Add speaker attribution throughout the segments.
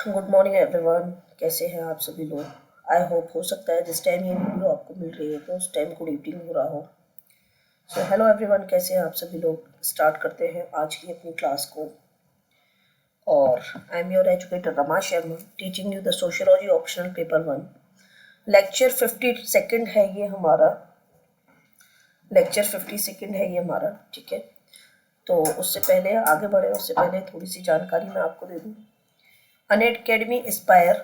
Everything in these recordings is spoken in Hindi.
Speaker 1: Good morning everyone. कैसे हैं आप सभी लोग? आई होप हो सकता है जिस टाइम ये वीडियो आपको मिल रही है तो उस टाइम गुड इवनिंग हो रहा हो। सो हेलो एवरीवन, कैसे हैं आप सभी लोग? स्टार्ट करते हैं आज की अपनी क्लास को। और I am your educator Rama Sharma, teaching you the sociology optional paper 1। Lecture 52 है ये हमारा। ठीक है। तो उससे पहले आगे बढ़े, उससे पहले थोड़ी सी जानकारी मैं आपको दे दूँ। अनअकैडमी एस्पायर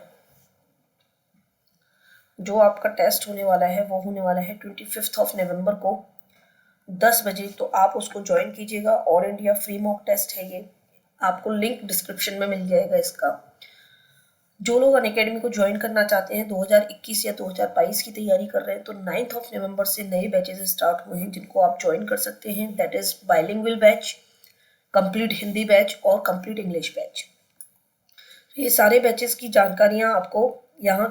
Speaker 1: जो आपका टेस्ट होने वाला है वो होने वाला है 25 नवंबर को 10 बजे। तो आप उसको ज्वाइन कीजिएगा। All India free mock test है ये। आपको लिंक डिस्क्रिप्शन में मिल जाएगा इसका। जो लोग अनअकैडमी को ज्वाइन करना चाहते हैं, 2021 या 2022 की तैयारी कर रहे हैं, तो 9 नवंबर से नए बैचेस स्टार्ट हुए हैं जिनको आप ज्वाइन कर सकते हैं। That is bilingual batch, complete Hindi batch और कंप्लीट इंग्लिश बैच। ये सारे बैचेस की जानकारियां आपको यहाँ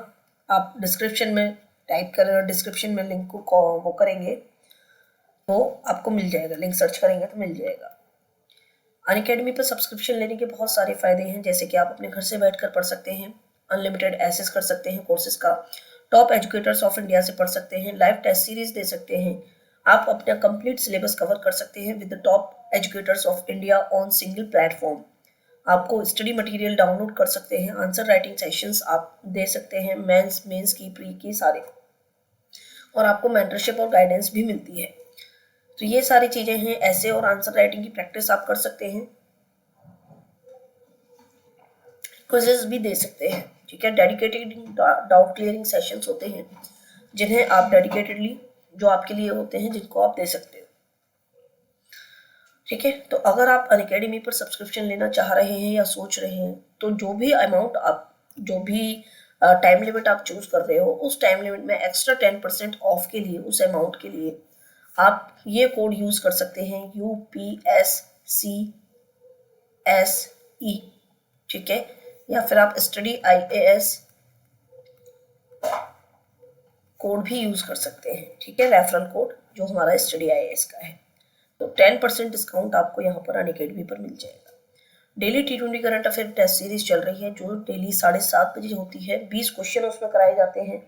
Speaker 1: आप डिस्क्रिप्शन में टाइप करें, डिस्क्रिप्शन में लिंक को वो करेंगे तो आपको मिल जाएगा। लिंक सर्च करेंगे तो मिल जाएगा। अनअकैडमी पर सब्सक्रिप्शन लेने के बहुत सारे फायदे हैं, जैसे कि आप अपने घर से बैठकर पढ़ सकते हैं, अनलिमिटेड एक्सेस कर सकते हैं कोर्सेज का, टॉप एजुकेटर्स ऑफ इंडिया से पढ़ सकते हैं, लाइव टेस्ट सीरीज दे सकते हैं, आप अपना कंप्लीट सिलेबस कवर कर सकते हैं with the top educators of India on single platform. आपको स्टडी मटेरियल डाउनलोड कर सकते हैं, आंसर राइटिंग सेशंस आप दे सकते हैं, मेंस की, प्री की सारे, और आपको मेंटरशिप और गाइडेंस भी मिलती है। तो ये सारी चीजें हैं। ऐसे और आंसर राइटिंग की प्रैक्टिस आप कर सकते हैं, क्विज़ेस भी दे सकते हैं। ठीक है। डेडिकेटेड डाउट क्लियरिंग सेशंस होते हैं जिन्हें आप डेडिकेटेडली, जो आपके लिए होते हैं, जिनको आप दे सकते हो। ठीक है। तो अगर आप अनअकैडमी पर सब्सक्रिप्शन लेना चाह रहे हैं या सोच रहे हैं, तो जो भी अमाउंट आप, जो भी टाइम लिमिट आप चूज कर रहे हो, उस टाइम लिमिट में एक्स्ट्रा 10% ऑफ के लिए, उस अमाउंट के लिए आप ये कोड यूज कर सकते हैं, UPSCSE। ठीक है। या फिर आप स्टडी IAS कोड भी यूज कर सकते हैं। ठीक है। रेफरल कोड जो हमारा स्टडी IAS का है, तो 10% डिस्काउंट आपको यहाँ पर अनअकैडमी पर मिल जाएगा। Daily T20 current affair test series चल रही है जो डेली 7:30 बजे होती है। 20 क्वेश्चन उसमें कराए जाते हैं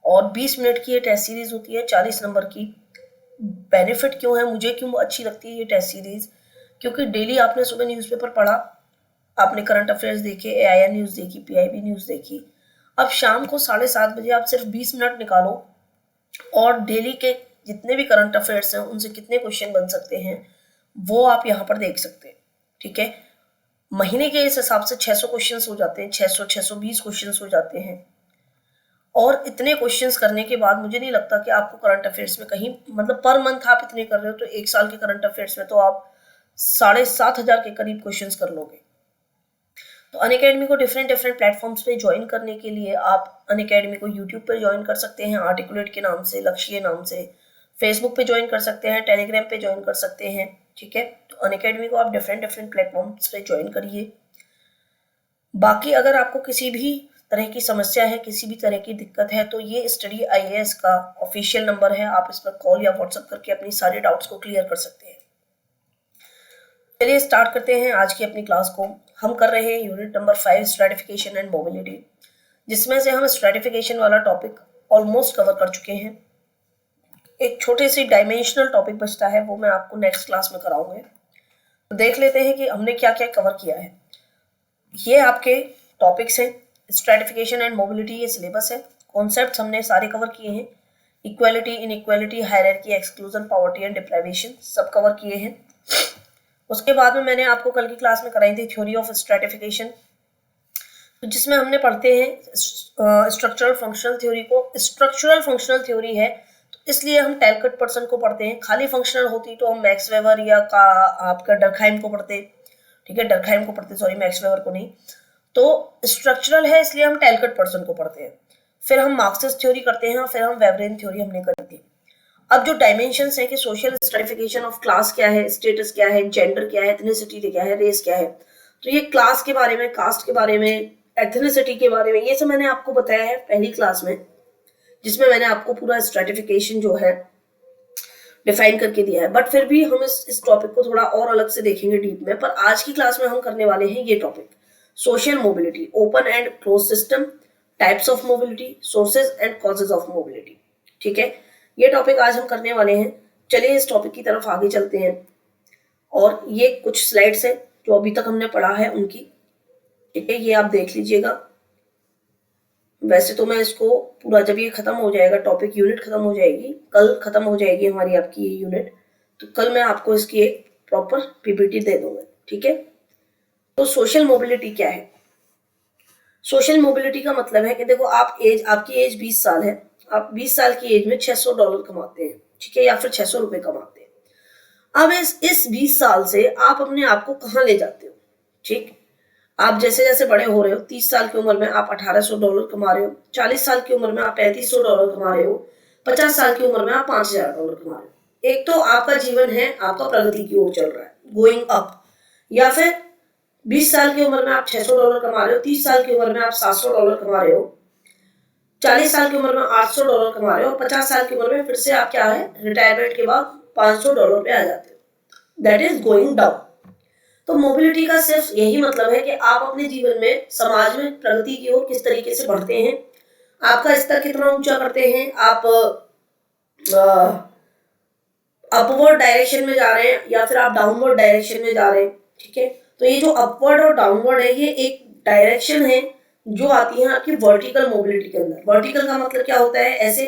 Speaker 1: और 20 मिनट की ये टेस्ट सीरीज होती है, 40 नंबर की। बेनिफिट क्यों है, मुझे क्यों अच्छी लगती है ये टेस्ट सीरीज? क्योंकि डेली आपने सुबह न्यूज़पेपर पढ़ा, आपने करंट अफेयर्स देखे, AIR न्यूज़ देखी, PIB न्यूज़ देखी। अब शाम को 7:30 बजे आप सिर्फ 20 मिनट निकालो और डेली के जितने भी करंट अफेयर्स हैं उनसे कितने क्वेश्चन बन सकते हैं वो आप यहाँ पर देख सकते हैं। ठीक है। महीने के इस हिसाब से 600 क्वेश्चंस हो जाते हैं, 620 क्वेश्चंस हो जाते हैं। और इतने क्वेश्चंस करने के बाद मुझे नहीं लगता कि आपको करंट अफेयर्स में कहीं, मतलब पर मंथ आप इतने कर रहे हो तो एक साल के करंट अफेयर्स में तो आप 7,500 के करीब क्वेश्चंस कर लोगे। तो अनअकैडमी को डिफरेंट प्लेटफॉर्म्स पे ज्वाइन करने के लिए आप अनअकैडमी को यूट्यूब पर ज्वाइन कर सकते हैं, आर्टिकुलेट के नाम से, लक्ष्य नाम से। फेसबुक पे ज्वाइन कर सकते हैं, टेलीग्राम पे ज्वाइन कर सकते हैं। ठीक है। तो अनअकैडमी को आप डिफरेंट प्लेटफॉर्म्स पे ज्वाइन करिए। बाकी अगर आपको किसी भी तरह की समस्या है, किसी भी तरह की दिक्कत है, तो ये स्टडी IAS का ऑफिशियल नंबर है, आप इस पर कॉल या व्हाट्सएप करके अपनी सारे डाउट्स को क्लियर कर सकते हैं। चलिए स्टार्ट करते हैं आज की अपनी क्लास को। हम कर रहे हैं unit number 5 stratification and mobility, जिसमें से हम स्ट्रेटिफिकेशन वाला टॉपिक ऑलमोस्ट कवर कर चुके हैं। एक छोटे सी डायमेंशनल टॉपिक बचता है, वो मैं आपको नेक्स्ट क्लास में कराऊंगा। तो देख लेते हैं कि हमने क्या क्या कवर किया है। ये आपके टॉपिक्स हैं, स्ट्रेटिफिकेशन एंड मोबिलिटी, ये सिलेबस है। कॉन्सेप्ट्स हमने सारे कवर किए हैं, equality, inequality, hierarchy, exclusion, poverty and deprivation, सब कवर किए हैं। उसके बाद में मैंने आपको कल की क्लास में कराई थी थ्योरी ऑफ स्ट्रेटिफिकेशन, तो जिसमें हमने पढ़ते हैं स्ट्रक्चरल फंक्शनल थ्योरी को। स्ट्रक्चरल फंक्शनल थ्योरी है तो इसलिए हम टैलकट पर्सन को पढ़ते हैं। खाली फंक्शनल होती तो हम मैक्स वेबर या का आपका डरखाइम को पढ़ते। ठीक है, डरखाइम को पढ़ते, सॉरी मैक्स वेबर को नहीं। तो स्ट्रक्चरल है इसलिए हम टैलकट पर्सन को पढ़ते हैं। फिर हम मार्क्सिस्ट थ्योरी करते हैं, फिर हम वेबरेन थ्योरी हमने करी थी। अब जो डायमेंशंस है कि सोशल स्ट्रेटिफिकेशन ऑफ क्लास क्या है, स्टेटस क्या है, जेंडर क्या है, एथनिसिटी क्या है, रेस क्या है, तो ये क्लास के बारे में, कास्ट के बारे में, एथनिसिटी के बारे में, ये सब मैंने आपको बताया है पहली क्लास में, जिसमें मैंने आपको पूरा स्ट्रेटिफिकेशन जो है डिफाइन करके दिया है। बट फिर भी हम इस टॉपिक को थोड़ा और अलग से देखेंगे डीप में, पर आज की क्लास में हम करने वाले हैं ये topic. Social mobility, open and close system, types of mobility, sources and causes of mobility. ठीक है, ये टॉपिक आज हम करने वाले हैं। चलिए इस टॉपिक की तरफ आगे चलते हैं। और ये कुछ स्लाइड्स है जो अभी तक हमने पढ़ा है उनकी, ठीक है, ये आप देख लीजिएगा। वैसे तो मैं इसको पूरा, जब ये खत्म हो जाएगा टॉपिक, यूनिट खत्म हो जाएगी, कल खत्म हो जाएगी हमारी आपकी ये यूनिट, तो कल मैं आपको इसकी एक प्रॉपर पीपीटी दे दूंगा। ठीक है, तो सोशल मोबिलिटी क्या है? सोशल मोबिलिटी का मतलब है कि देखो आपकी एज 20 साल है, आप 20 साल की एज में $600 कमाते हैं, ठीक है, या फिर ₹600 कमाते हैं। अब इस 20 साल से आप अपने आप को कहाँ ले जाते हो? ठीक, आप जैसे जैसे बड़े हो रहे हो, 30 साल की उम्र में आप $1800 कमा रहे हो, 40 साल की उम्र में आप $3500 कमा रहे हो, 50 साल की उम्र में आप $5000 कमा रहे हो। एक तो आपका जीवन है आपका प्रगति की ओर चल रहा है, गोइंग अप, या फिर 20 साल की उम्र में आप $600 कमा रहे हो, 30 साल की उम्र में आप $700 कमा रहे हो, 40 साल की उम्र में $800 कमा रहे हो, और 50 साल की उम्र में फिर से आप क्या है, रिटायरमेंट के बाद $500 पे आ जाते हो। That is going down. तो मोबिलिटी का सिर्फ यही मतलब है कि आप अपने जीवन में, समाज में प्रगति की ओर किस तरीके से बढ़ते हैं, आपका स्तर कितना ऊंचा करते हैं, आप अपवर्ड डायरेक्शन में जा रहे हैं या फिर आप डाउनवर्ड डायरेक्शन में जा रहे हैं। ठीक है, तो ये जो अपवर्ड और डाउनवर्ड है, ये एक डायरेक्शन है जो आती है आपकी वर्टिकल मोबिलिटी के अंदर। वर्टिकल का मतलब क्या होता है? ऐसे,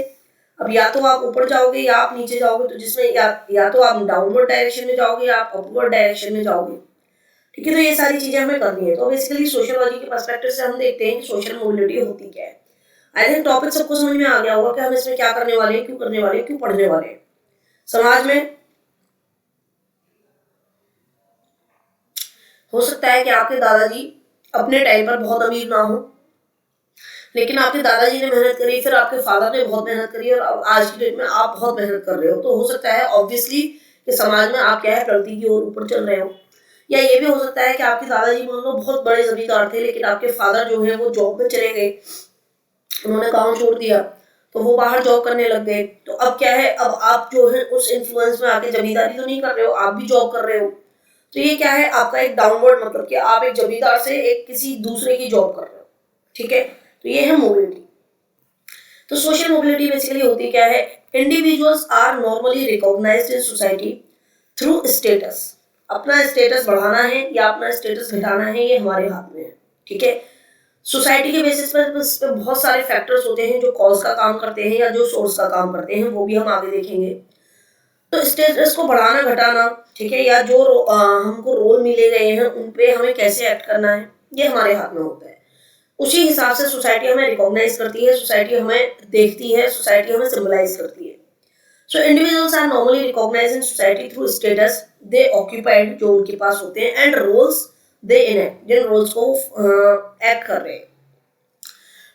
Speaker 1: अब या तो आप ऊपर जाओगे या आप नीचे जाओगे, तो जिसमें या तो आप डाउनवर्ड डायरेक्शन में जाओगे या आप अपवर्ड डायरेक्शन में जाओगे। ठीक है, तो ये सारी चीजें हमें करनी है। तो बेसिकली सोशियोलॉजी के पर्सपेक्टिव से हम देखते हैं कि सोशल मोबिलिटी होती क्या है। आई थिंक टॉपिक सबको समझ में आ गया होगा कि हम इसमें क्या करने वाले हैं, क्यों करने वाले हैं, क्यों पढ़ने वाले हैं। समाज में हो सकता है कि आपके दादाजी अपने टाइम पर बहुत अमीर ना हो, लेकिन आपके दादाजी ने मेहनत करी, फिर आपके फादर ने बहुत मेहनत करी, और अब आज की डेट में आप बहुत मेहनत कर रहे हो। तो हो सकता है ऑब्वियसली कि समाज में आप क्या है, प्रगति की ओर ऊपर चल रहे हो। या ये भी हो सकता है कि आपके दादाजी मान लो बहुत बड़े जमींदार थे, लेकिन आपके फादर जो है वो जॉब में चले गए, उन्होंने गाँव छोड़ दिया, तो वो बाहर जॉब करने लग गए। तो अब क्या है, अब आप जो है उस इन्फ्लुएंस में आके जमींदारी तो नहीं कर रहे हो, आप भी जॉब कर रहे हो। तो ये क्या है, आपका एक डाउनवर्ड, मतलब कि आप एक जमींदार से एक किसी दूसरे की जॉब कर रहे हो। ठीक है, तो ये है मोबिलिटी। तो सोशल मोबिलिटी बेसिकली होती क्या है? Individuals are normally recognised in society through status. अपना स्टेटस बढ़ाना है या अपना स्टेटस घटाना है, ये हमारे हाथ में है। ठीक है, सोसाइटी के बेसिस पर बहुत सारे फैक्टर्स होते हैं जो कॉज का काम करते हैं या जो सोर्स का काम करते हैं, वो भी हम आगे देखेंगे। तो स्टेटस को बढ़ाना घटाना, ठीक है, या जो हमको रोल मिले गए हैं उन पे हमें कैसे एक्ट करना है, ये हमारे हाथ में होता है। उसी हिसाब से सोसाइटी हमें रिकॉग्नाइज करती है, सोसाइटी हमें देखती है, सोसाइटी हमें सिंबलाइज करती है। So individuals are normally recognised in society through status they occupied, जो उनके पास होते हैं, एंड रोल्स दे इनएक्ट, जिन रोल्स को एक्ट कर रहे हैं।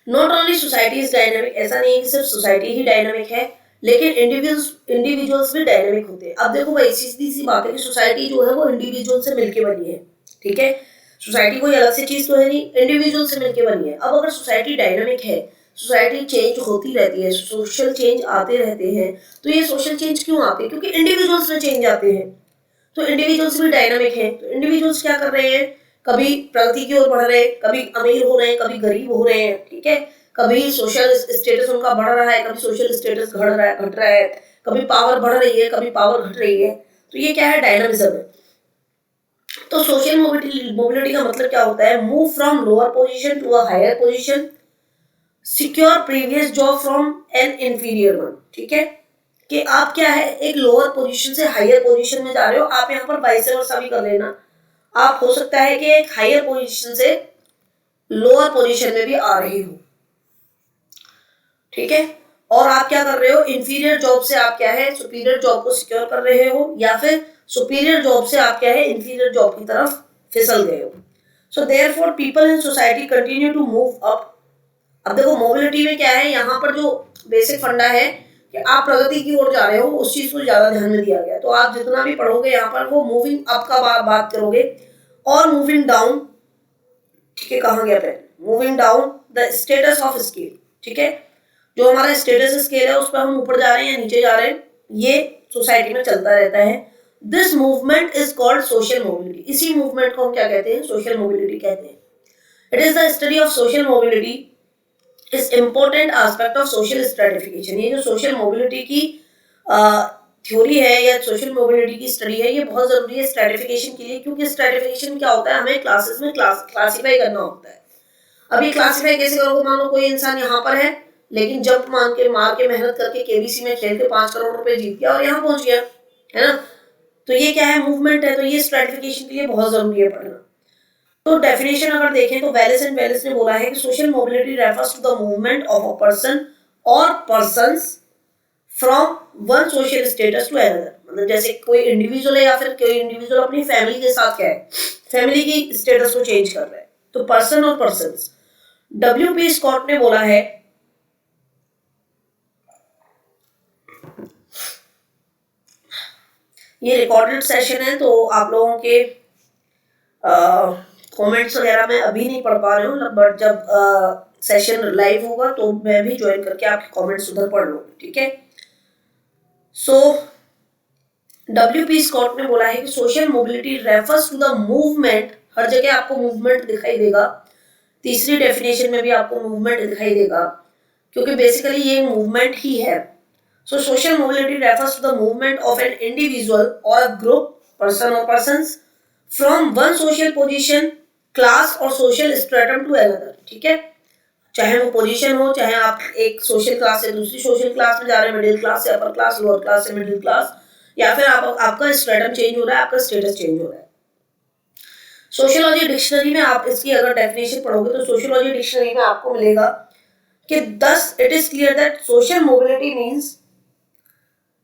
Speaker 1: Not only society is dynamic, ऐसा नहीं है कि सिर्फ सोसाइटी ही डायनेमिक है, लेकिन इंडिविजुअल्स भी डायनेमिक होते हैं। अब देखो भाई, सीधी सी बात है कि सोसाइटी जो है वो इंडिविजुअल से मिलके बनी है। ठीक है, सोसाइटी कोई अलग से चीज तो है नहीं, इंडिविजुअल से मिलके बनी है। अब अगर सोसाइटी डायनामिक है, सोसाइटी चेंज होती रहती है, सोशल चेंज आते रहते हैं, तो ये सोशल चेंज क्यों आते हैं? क्योंकि इंडिविजुअल्स में चेंज आते हैं। तो इंडिविजुअल्स भी डायनामिक हैं। तो इंडिविजुअल्स क्या कर रहे हैं? कभी प्रगति की ओर बढ़ रहे हैं, कभी अमीर हो रहे हैं, कभी गरीब हो रहे हैं। ठीक है, कभी सोशल स्टेटस उनका बढ़ रहा है, कभी सोशल स्टेटस घट रहा है, कभी पावर बढ़ रही है, कभी पावर घट रही है। तो ये क्या है? डायनामिज्म है। तो सोशल मोबिलिटी का मतलब क्या होता है? Move from lower position to a higher position, secure previous job from an inferior one. ठीक है, कि आप क्या है, एक लोअर पोजीशन से हायर पोजीशन में जा रहे हो। आप यहाँ पर वाइस वर्सा भी कर लेना, आप हो सकता है कि एक हायर पोजीशन से लोअर पोजीशन में भी आ रहे हो। ठीक है, और आप क्या कर रहे हो? इंफीरियर जॉब से आप क्या है, सुपीरियर जॉब को सिक्योर कर रहे हो, या फिर सुपीरियर जॉब से आप क्या है, इंफीरियर जॉब की तरफ फिसल गए हो। So therefore people in society continue to move up. अब देखो मोबिलिटी में क्या है, यहाँ पर जो बेसिक फंडा है कि आप प्रगति की ओर जा रहे हो, उस चीज को ज्यादा ध्यान में दिया गया। तो आप जितना भी पढ़ोगे यहाँ पर, वो मूविंग अप का बात करोगे, और मूविंग डाउन, ठीक है, कहाँ गया पे, moving down the status of scale. ठीक है, जो हमारा स्टेटस स्केल है उस पर हम ऊपर जा रहे हैं या नीचे जा रहे हैं, ये सोसाइटी में चलता रहता है। This movement is called social mobility. इसी मूवमेंट को हम क्या कहते हैं? सोशल मोबिलिटी कहते हैं। It is the study of social mobility is important aspect of social stratification. ये जो सोशल मोबिलिटी की थ्योरी है या सोशल मोबिलिटी की स्टडी है, ये बहुत जरूरी है स्ट्रेटिफिकेशन के लिए, क्योंकि स्ट्रेटिफिकेशन क्या होता है, हमें क्लासेस में क्लासिफाई करना होता है। अब ये क्लासिफाई कैसे करोगे, मान लो कोई इंसान यहाँ पर है लेकिन जंप मार के मेहनत करके केबीसी में खेल के 5 करोड़ रुपए जीत गया और यहाँ पहुंच गया, है ना, तो ये क्या है, मूवमेंट है। तो ये स्ट्रेटिफिकेशन के लिए बहुत जरूरी है पढ़ना। तो डेफिनेशन अगर देखें तो वेलिस ने बोला है कि social mobility refers to the movement of a person और persons from one social status to another. मतलब जैसे कोई इंडिविजुअल है या फिर कोई इंडिविजुअल अपनी फैमिली के साथ क्या है, फैमिली की स्टेटस को चेंज कर रहा है, तो पर्सन और पर्संस। WP स्कॉट ने बोला है ये रिकॉर्डेड सेशन है तो आप लोगों के कमेंट्स वगैरह मैं अभी नहीं पढ़ पा रही हूँ, बट जब सेशन लाइव होगा तो मैं भी ज्वाइन करके आपके कमेंट्स उधर पढ़ लूंगी, ठीक है। सो WP स्कॉट ने बोला है कि social mobility refers to the movement, हर जगह आपको मूवमेंट दिखाई देगा, तीसरी डेफिनेशन में भी आपको मूवमेंट दिखाई देगा, क्योंकि बेसिकली ये मूवमेंट ही है। So social mobility refers to the movement of an individual और अ ग्रुप, पर्सन और persons, from one social position, class और सोशल स्ट्रेटम टू अनदर, ठीक है। चाहे वो पोजीशन हो, चाहे आप एक सोशल क्लास से दूसरी सोशल क्लास में जा रहे हैं, मिडिल क्लास से अपर क्लास, लोअर क्लास से मिडिल क्लास, या फिर आपका स्ट्रेटम चेंज हो रहा है, आपका स्टेटस चेंज हो रहा है। सोशियोलॉजी डिक्शनरी में आप इसकी अगर डेफिनेशन पढ़ोगे तो सोशियोलॉजी डिक्शनरी में आपको मिलेगा कि thus it is clear that social mobility means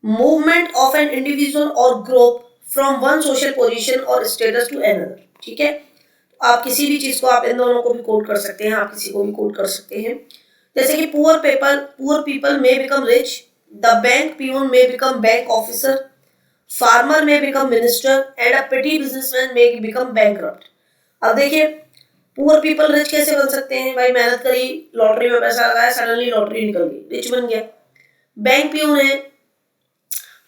Speaker 1: movement of an individual or group from one social position or status to another, ठीक है। आप किसी भी चीज को, आप इन दोनों को भी कोट कर सकते हैं, आप किसी को भी कोट कर सकते हैं। जैसे कि poor people may become rich, the bank peon may become bank officer, farmer में बिकम मिनिस्टर एंड अ पेटी बिजनेसमैन में बिकम बैंकरप्ट। अब देखिए पुअर पीपल रिच कैसे बन सकते हैं, भाई मेहनत करी, लॉटरी में पैसा लगाया, सडनली लॉटरी निकल गई, रिच बन गया। बैंक पियून है,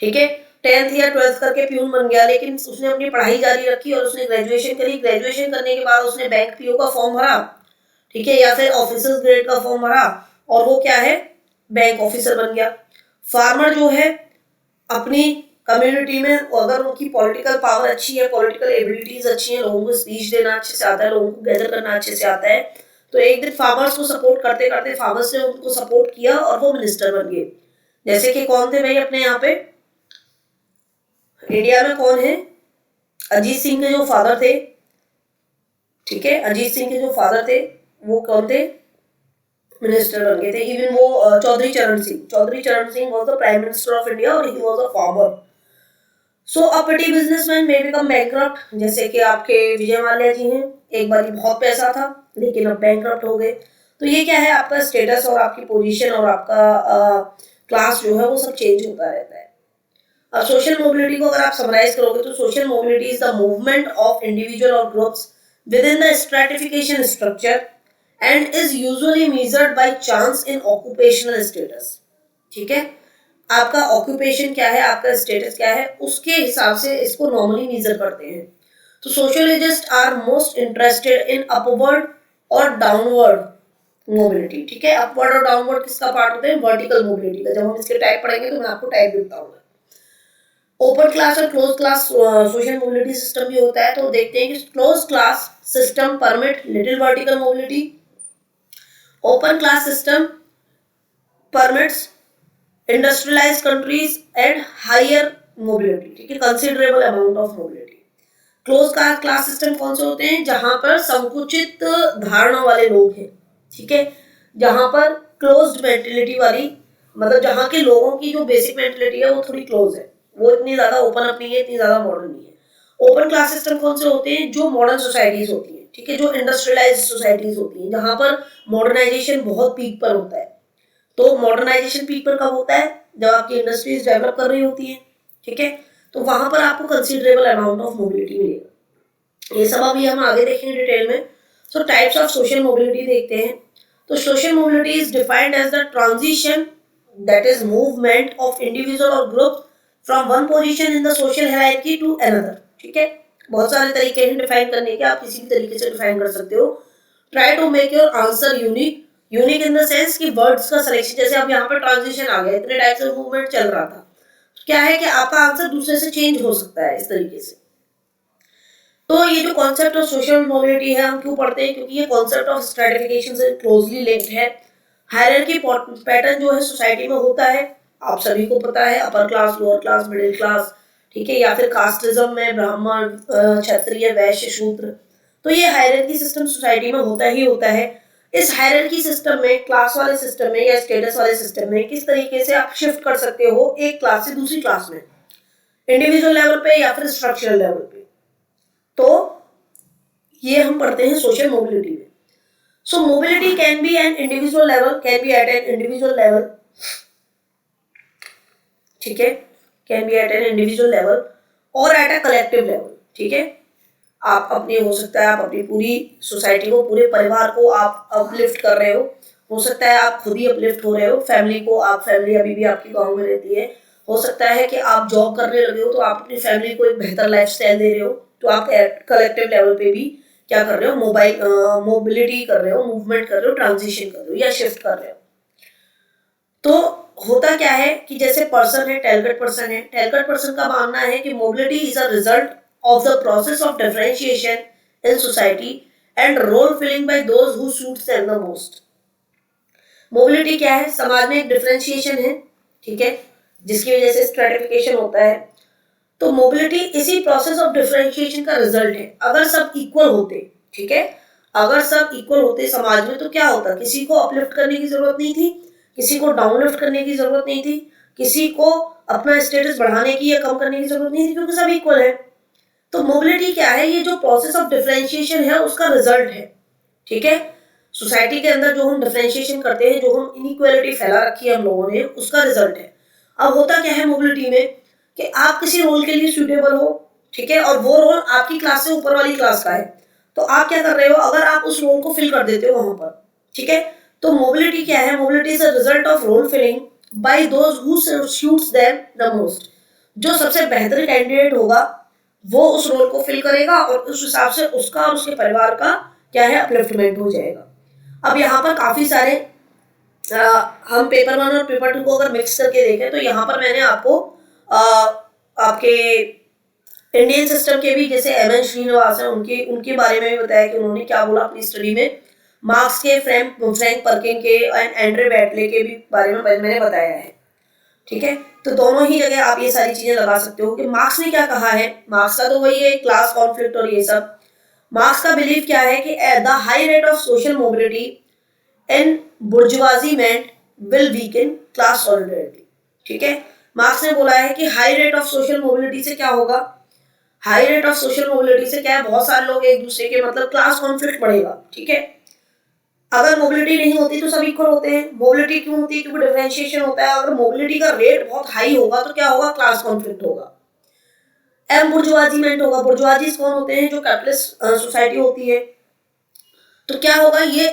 Speaker 1: ठीक है, 10th या 12th करके पियून बन गया, लेकिन उसने अपनी पढ़ाई जारी रखी और उसने ग्रेजुएशन करी, ग्रेजुएशन करने के बाद उसने बैंक पीओ का फॉर्म भरा, ठीक है, या फिर ऑफिसर्स ग्रेड का फॉर्म भरा और वो क्या है, बैंक ऑफिसर बन गया। फार्मर जो है अपनी कम्युनिटी में अगर उनकी पॉलिटिकल पावर अच्छी है, पॉलिटिकल एबिलिटीज अच्छी है, लोगों को स्पीच देना अच्छे से आता है, लोगों को गैदर करना अच्छे से आता है, तो एक दिन फार्मर्स को सपोर्ट करते करते फार्मर्स ने उनको सपोर्ट किया और वो मिनिस्टर बन गए। जैसे कि कौन थे भाई अपने यहाँ पे इंडिया में, कौन है, अजीत सिंह के जो फादर थे, ठीक है, अजीत सिंह के जो फादर थे वो कौन थे, मिनिस्टर बन गए थे। इवन वो चौधरी चरण Singh was the prime minister of India और ही वाज अ फार्मर। सो अ पेटी बिजनेसमैन मे बिकम बैंकरप्ट, जैसे कि आपके विजय माल्या जी हैं, एक बार बहुत पैसा था लेकिन अब बैंकरप्ट हो गए। तो ये क्या है, आपका स्टेटस और आपकी पोजीशन और आपका क्लास जो है वो सब चेंज होता रहता है। अब सोशल मोबिलिटी को अगर आप समराइज करोगे तो social mobility is the movement of individual और groups within the stratification structure and is usually measured by chance in occupational status, ठीक है। आपका ऑक्यूपेशन क्या है, आपका स्टेटस क्या है, उसके हिसाब से इसको नॉर्मली मेजर करते हैं। तो sociologists are most interested in upward और डाउनवर्ड मोबिलिटी, ठीक है। अपवर्ड और डाउनवर्ड किसका पार्ट होते हैं, वर्टिकल मोबिलिटी का। जब हम इसके टाइप पढ़ेंगे तो मैं आपको टाइप भी बताऊंगा। ओपन क्लास और close class social mobility system भी होता है। तो देखते हैं कि close class system permit little vertical mobility, open class system permits industrialised countries and higher mobility, ठीक है, considerable amount of mobility. Close class system कौन से होते हैं, जहां पर संकुचित धारणा वाले लोग हैं, ठीक है, जहां पर क्लोज्ड मेंटेलिटी वाली, मतलब जहां के लोगों की जो बेसिक मेंटेलिटी है वो थोड़ी क्लोज है, वो इतनी ज्यादा ओपन अप नहीं है, इतनी ज्यादा मॉडर्न नहीं है। ओपन क्लास सिस्टम कौन से होते हैं, जो मॉडर्न सोसाइटीज होती है, ठीक है, जो इंडस्ट्रियलाइज्ड सोसाइटीज होती है, जहां पर मॉडर्नाइजेशन बहुत पीक पर होता है। तो मॉडर्नाइजेशन पीक पर कब होता है, जब आपकी इंडस्ट्रीज डेवलप कर रही होती है, ठीक है, तो वहां पर आपको कंसिडरेबल अमाउंट ऑफ मोबिलिटी मिलेगा। ये सब अभी हम आगे देखेंगे डिटेल में। So types of social mobility देखते हैं। तो social mobility is defined as the transition that is movement of individual और group from one position in the social hierarchy to another, ठीक है। बहुत सारे तरीके हैं डिफाइन करने के, आप किसी भी तरीके से डिफाइन कर सकते हो। Try to make your answer unique, unique in the sense कि वर्ड्स का सिलेक्शन, जैसे अब यहाँ पर ट्रांजिशन आ गया, इतने टाइप से मूवमेंट चल रहा था, क्या है कि आपका आंसर दूसरे से चेंज हो सकता है इस तरीके से। तो ये जो कॉन्सेप्ट ऑफ सोशल मोबिलिटी है हम क्यों पढ़ते हैं, क्योंकि ये कॉन्सेप्ट ऑफ स्ट्रेटिफिकेशन से क्लोजली लिंक्ड है। हायरार्की पैटर्न जो है सोसाइटी में होता है, आप सभी को पता है, upper class, lower class, middle class, ठीक है, या फिर कास्टिज्म में ब्राह्मण, क्षत्रिय, वैश्य, शूद्र। तो ये हायरार्की सिस्टम सोसाइटी में होता ही होता है। इस हायरार्की सिस्टम में, क्लास वाले सिस्टम में या स्टेटस वाले सिस्टम में किस तरीके से आप शिफ्ट कर सकते हो एक क्लास से दूसरी क्लास में, इंडिविजुअल लेवल पे या फिर स्ट्रक्चरल लेवल पे। तो ये हम पढ़ते हैं सोशल मोबिलिटी में। So mobility can be an individual level, can be at an individual level, ठीक है, can be at an individual level और एट अ कलेक्टिव लेवल, ठीक है। आप अपने, हो सकता है आप अपनी पूरी सोसाइटी को, पूरे परिवार को आप अपलिफ्ट कर रहे हो सकता है आप खुद ही अपलिफ्ट हो रहे हो, फैमिली को, आप, फैमिली अभी भी आपकी गांव में रहती है, हो सकता है कि आप जॉब करने लगे हो तो आप अपनी फैमिली को एक बेहतर लाइफस्टाइल दे रहे हो, तो आप कलेक्टिव लेवल पे भी क्या कर रहे हो, मोबिलिटी कर रहे हो, मूवमेंट कर रहे हो, ट्रांजिशन कर रहे हो या शिफ्ट कर रहे हो। तो होता क्या है कि जैसे पर्सन है, टैलकट पर्सन है, टैलकट पर्सन का मानना है कि mobility is a result of the process of differentiation in society and role filling by those who suits them the most. Mobility क्या है, समाज में एक डिफरेंशिएशन है, ठीक है, जिसकी वजह से स्ट्रेटिफिकेशन होता है। तो मोबिलिटी इसी प्रोसेस ऑफ डिफरेंशिएशन का रिजल्ट है। अगर सब इक्वल होते, ठीक है, अगर सब इक्वल होते समाज में तो क्या होता, किसी को अपलिफ्ट करने की जरूरत नहीं थी, किसी को डाउनलिफ्ट करने की जरूरत नहीं थी, किसी को अपना स्टेटस बढ़ाने की या कम करने की जरूरत नहीं थी, क्योंकि सब इक्वल है। तो मोबिलिटी क्या है, ये जो प्रोसेस ऑफ डिफरेंशिएशन है उसका रिजल्ट है, ठीक है। सोसाइटी के अंदर जो हम डिफरेंशिएशन करते हैं, जो हम इनइक्वालिटी फैला रखी है हम लोगों ने, उसका रिजल्ट है। अब होता क्या है मोबिलिटी में कि आप किसी रोल के लिए सूटेबल हो, ठीक है, और वो रोल आपकी क्लास से ऊपर वाली क्लास का है, तो आप क्या कर रहे हो, अगर आप उस रोल को फिल कर देते हो वहां पर, ठीक है। तो मोबिलिटी क्या है, mobility is a result of role filling by those who suits them the most. जो सबसे बेहतर कैंडिडेट होगा वो उस रोल को फिल करेगा और उस हिसाब से उसका और उसके परिवार का क्या है, अपलिफ्टमेंट हो जाएगा। अब यहाँ पर काफी सारे हम पेपर 1 और पेपर 2 को अगर मिक्स करके देखें तो यहाँ पर मैंने आपको आपके इंडियन सिस्टम के भी, जैसे एम एन श्रीनिवास है, उनके उनके बारे में भी बताया कि उन्होंने क्या बोला अपनी स्टडी में। मार्क्स के, फ्रैंक पर्किन के एंड एंड्रे बैटले के भी बारे में मैंने बताया है, ठीक है। तो दोनों ही जगह आप ये सारी चीजें लगा सकते हो कि मार्क्स ने क्या कहा है। मार्क्स का तो वही है, क्लास कॉन्फ्लिक्ट और ये सब। मार्क्स का बिलीव क्या है कि the high rate of social mobility in bourgeoisie meant will weaken class solidarity, ठीक है। मार्क्स ने बोला है कि high rate of social mobility से क्या होगा, high rate of social mobility से क्या है, बहुत सारे लोग एक दूसरे के, मतलब क्लास कॉन्फ्लिक्ट बढ़ेगा, ठीक है। अगर मोबिलिटी नहीं होती तो सब इक्वल होते हैं। मोबिलिटी क्यों होती है, क्योंकि डिफरेंशिएशन होता है। अगर मोबिलिटी का रेट बहुत हाई होगा तो क्या होगा, क्लास कॉन्फ्लिक्ट होगा। एम बुर्जुआजीमेंट होगा। बुर्जुआजीज कौन होते हैं, जो कैपिटलिस्ट सोसाइटी होती है। तो क्या होगा, ये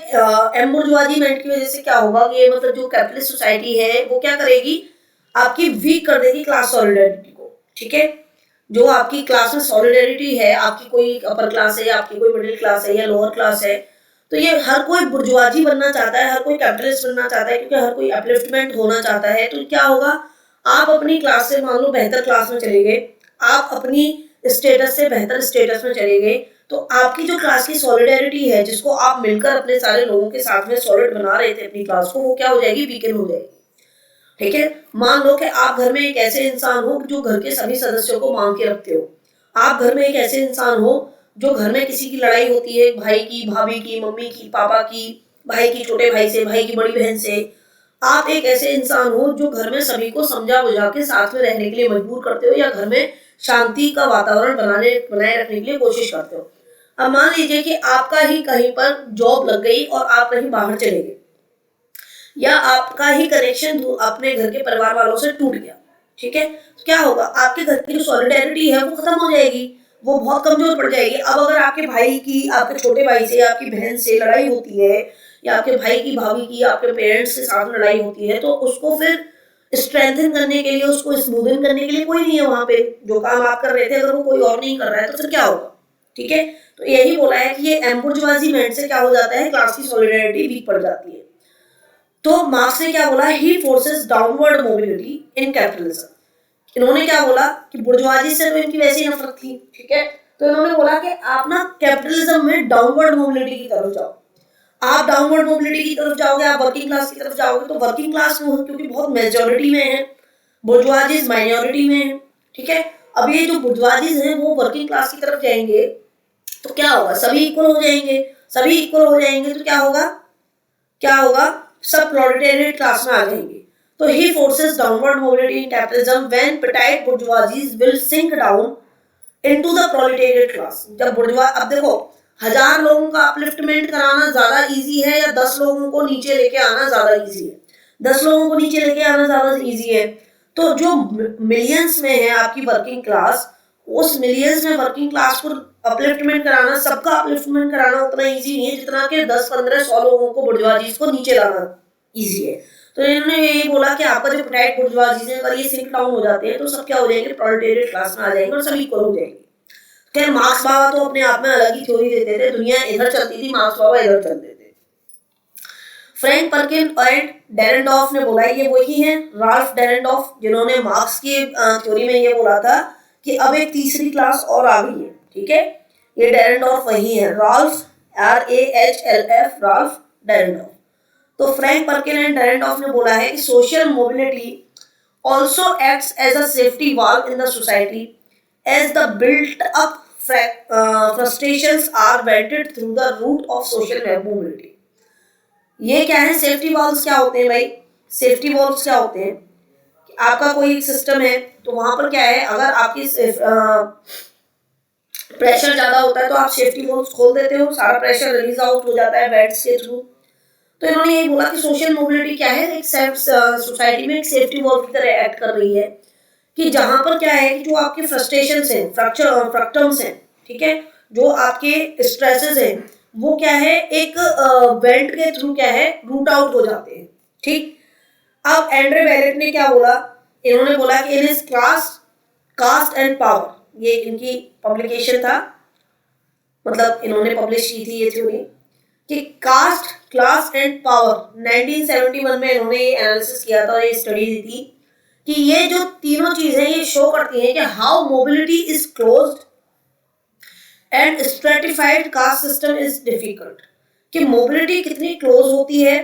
Speaker 1: एम बुर्जुआजीमेंट की वजह से क्या होगा, ये मतलब जो कैपिटलिस्ट सोसाइटी है वो क्या करेगी, आपकी वीक कर देगी क्लास सॉलिडरिटी को, ठीक है। जो आपकी क्लास में सॉलिडरिटी है, आपकी कोई अपर क्लास है, आपकी कोई मिडिल क्लास है या लोअर क्लास है, तो ये हर कोई बुर्जुआजी बनना चाहता है, हर कोई कैपिटलिस्ट बनना चाहता है, क्योंकि हर कोई अपलिफ्टमेंट होना चाहता है। तो क्या होगा, आप अपनी क्लास से मान लो बेहतर क्लास में चले गए, आप अपनी स्टेटस से बेहतर स्टेटस में चले गए, तो आपकी जो क्लास की सॉलिडरिटी है, जिसको आप मिलकर अपने सारे लोगों के साथ में सॉलिड बना रहे थे अपनी क्लास को, वो क्या हो जाएगी, वीकेंड हो जाएगी, ठीक है। मान लो कि आप घर में एक ऐसे इंसान हो जो घर के सभी सदस्यों को मांग के रखते हो। आप घर में एक ऐसे इंसान हो जो घर में किसी की लड़ाई होती है, भाई की, भाभी की, मम्मी की, पापा की, भाई की छोटे भाई से, भाई की बड़ी बहन से। आप एक ऐसे इंसान हो जो घर में सभी को समझा बुझा के साथ में रहने के लिए मजबूर करते हो, या घर में शांति का वातावरण बनाए रखने के लिए कोशिश करते हो। अब मान लीजिए कि आपका ही कहीं पर जॉब लग गई और आप कहीं बाहर चले गए, या आपका ही कनेक्शन अपने घर के परिवार वालों से टूट गया, ठीक है। तो क्या होगा, आपके घर की जो सॉलिडेरिटी है वो खत्म हो जाएगी, वो बहुत कमजोर पड़ जाएगी। अब अगर आपके भाई की, आपके छोटे भाई से, आपकी बहन से लड़ाई होती है, या आपके भाई की, भाभी की, आपके पेरेंट्स के साथ में लड़ाई होती है, तो उसको फिर स्ट्रेंथन करने के लिए, उसको स्मूदन करने के लिए कोई नहीं है वहां पे। जो काम आप कर रहे थे अगर वो कोई और नहीं कर रहा है तो फिर क्या होगा, ठीक है। तो यही बोला है कि ये एम्बुर्जुआजीमेंट से क्या हो जाता है, क्लास की सॉलिडारिटी वीक पड़ जाती है। तो मार्क्स ने क्या बोला, he forces downward mobility in capitalism. इन्होंने क्या बोला कि बुर्जुआजी से तो इनकी वैसी नफरत थी, ठीक है, तो इन्होंने बोला कि आप ना कैपिटलिज्म में डाउनवर्ड मोबिलिटी की तरफ जाओ। आप डाउनवर्ड मोबिलिटी की तरफ जाओगे, आप वर्किंग क्लास की तरफ जाओगे, तो वर्किंग क्लास में क्योंकि बहुत मेजॉरिटी में है, बुर्जुआजीज माइनॉरिटी में है, ठीक है। अब ये जो बुर्जुआजीज हैं वो वर्किंग क्लास की तरफ जाएंगे तो क्या होगा, सभी इक्वल हो जाएंगे, सभी इक्वल हो जाएंगे तो क्या होगा, क्या होगा, सब प्रोलेटेरिएट क्लास में आ जाएंगे। तो he forces downward mobility in capitalism when petite bourgeoisies will sink down into the proletariat class. जब बुर्जुआ, अब देखो 1000 लोगों का अपलिफ्टमेंट कराना ज्यादा इजी है या 10 लोगों को नीचे लेके आना ज्यादा इजी है? 10 लोगों को नीचे लेके आना ज्यादा इजी है। तो जो मिलियंस में है आपकी वर्किंग क्लास, उस मिलियंस में वर्किंग क्लास को अपलिफ्टमेंट कराना, सबका अपलिफ्टमेंट कराना उतना इजी नहीं है जितना कि 10, 15, 100 लोगों को बुर्जुआजीज को नीचे लाना इजी है। तो इन्होंने यही बोला कि आपका जो पेटाइट बुर्जुआजीज है अगर ये सिंक डाउन हो जाते हैं तो सब क्या हो जाएंगे, प्रोलेटेरिएट क्लास में आ जाएंगे और सब इक्वल हो जाएंगे। खैर मार्क्स बाबा तो अपने आप में अलग ही थ्योरी देते थे, दुनिया इधर चलती थी, मार्क्स बाबा इधर चलते थे। फ्रैंक पर्किन एंड डेरेंडॉर्फ ने बोला, ये वही है राल्फ डेरेंडॉर्फ जिन्होंने मार्क्स की थ्योरी में ये बोला था कि अब एक तीसरी क्लास और आ गई है, ठीक है। ये डेरेंडॉर्फ वही है, राल्फ, RAHLF, राल्फ डेरेंडॉर्फ। तो फ्रैंक पर्किन एंड डेरेंडॉर्फ ने बोला है कि social mobility also acts as a safety valve in the society as the built up frustrations are vented through the route of social mobility। ये क्या है, सेफ्टी वॉल्व्स क्या होते हैं भाई, सेफ्टी वॉल्व्स क्या होते हैं कि आपका कोई सिस्टम है तो वहां पर क्या है, अगर आपकी प्रेशर ज्यादा होता है तो आप सेफ्टी वॉल्व्स खोल देते हो, सारा प्रेशर रिलीज आउट हो जाता है वेंट्स के थ्रू। तो इन्होंने यही बोला कि सोशल मोबिलिटी क्या है, एक सोसाइटी में एक सेफ्टी वॉल्व की तरह एक्ट कर रही है कि जहां पर क्या है कि जो आपके फ्रस्ट्रेशंस हैं, फ्रक्टम्स हैं, ठीक है, जो आपके स्ट्रेसेस हैं वो क्या है, एक वेंट के थ्रू क्या है, रूट आउट हो जाते हैं, ठीक। अब एंड्रे बैरेट ने क्या बोला, इन्होंने बोला कि in is class caste and power, ये इनकी पब्लिकेशन था, मतलब इन्होंने पब्लिश की थी ये थ्योरी कि कास्ट, क्लास एंड पावर। 1971 में इन्होंने ये एनालिसिस किया था और ये स्टडी दी थी कि ये जो तीनों चीजें ये शो करती हैं कि how mobility is closed end stratified caste system is difficult, कि मोबिलिटी कितनी क्लोज होती है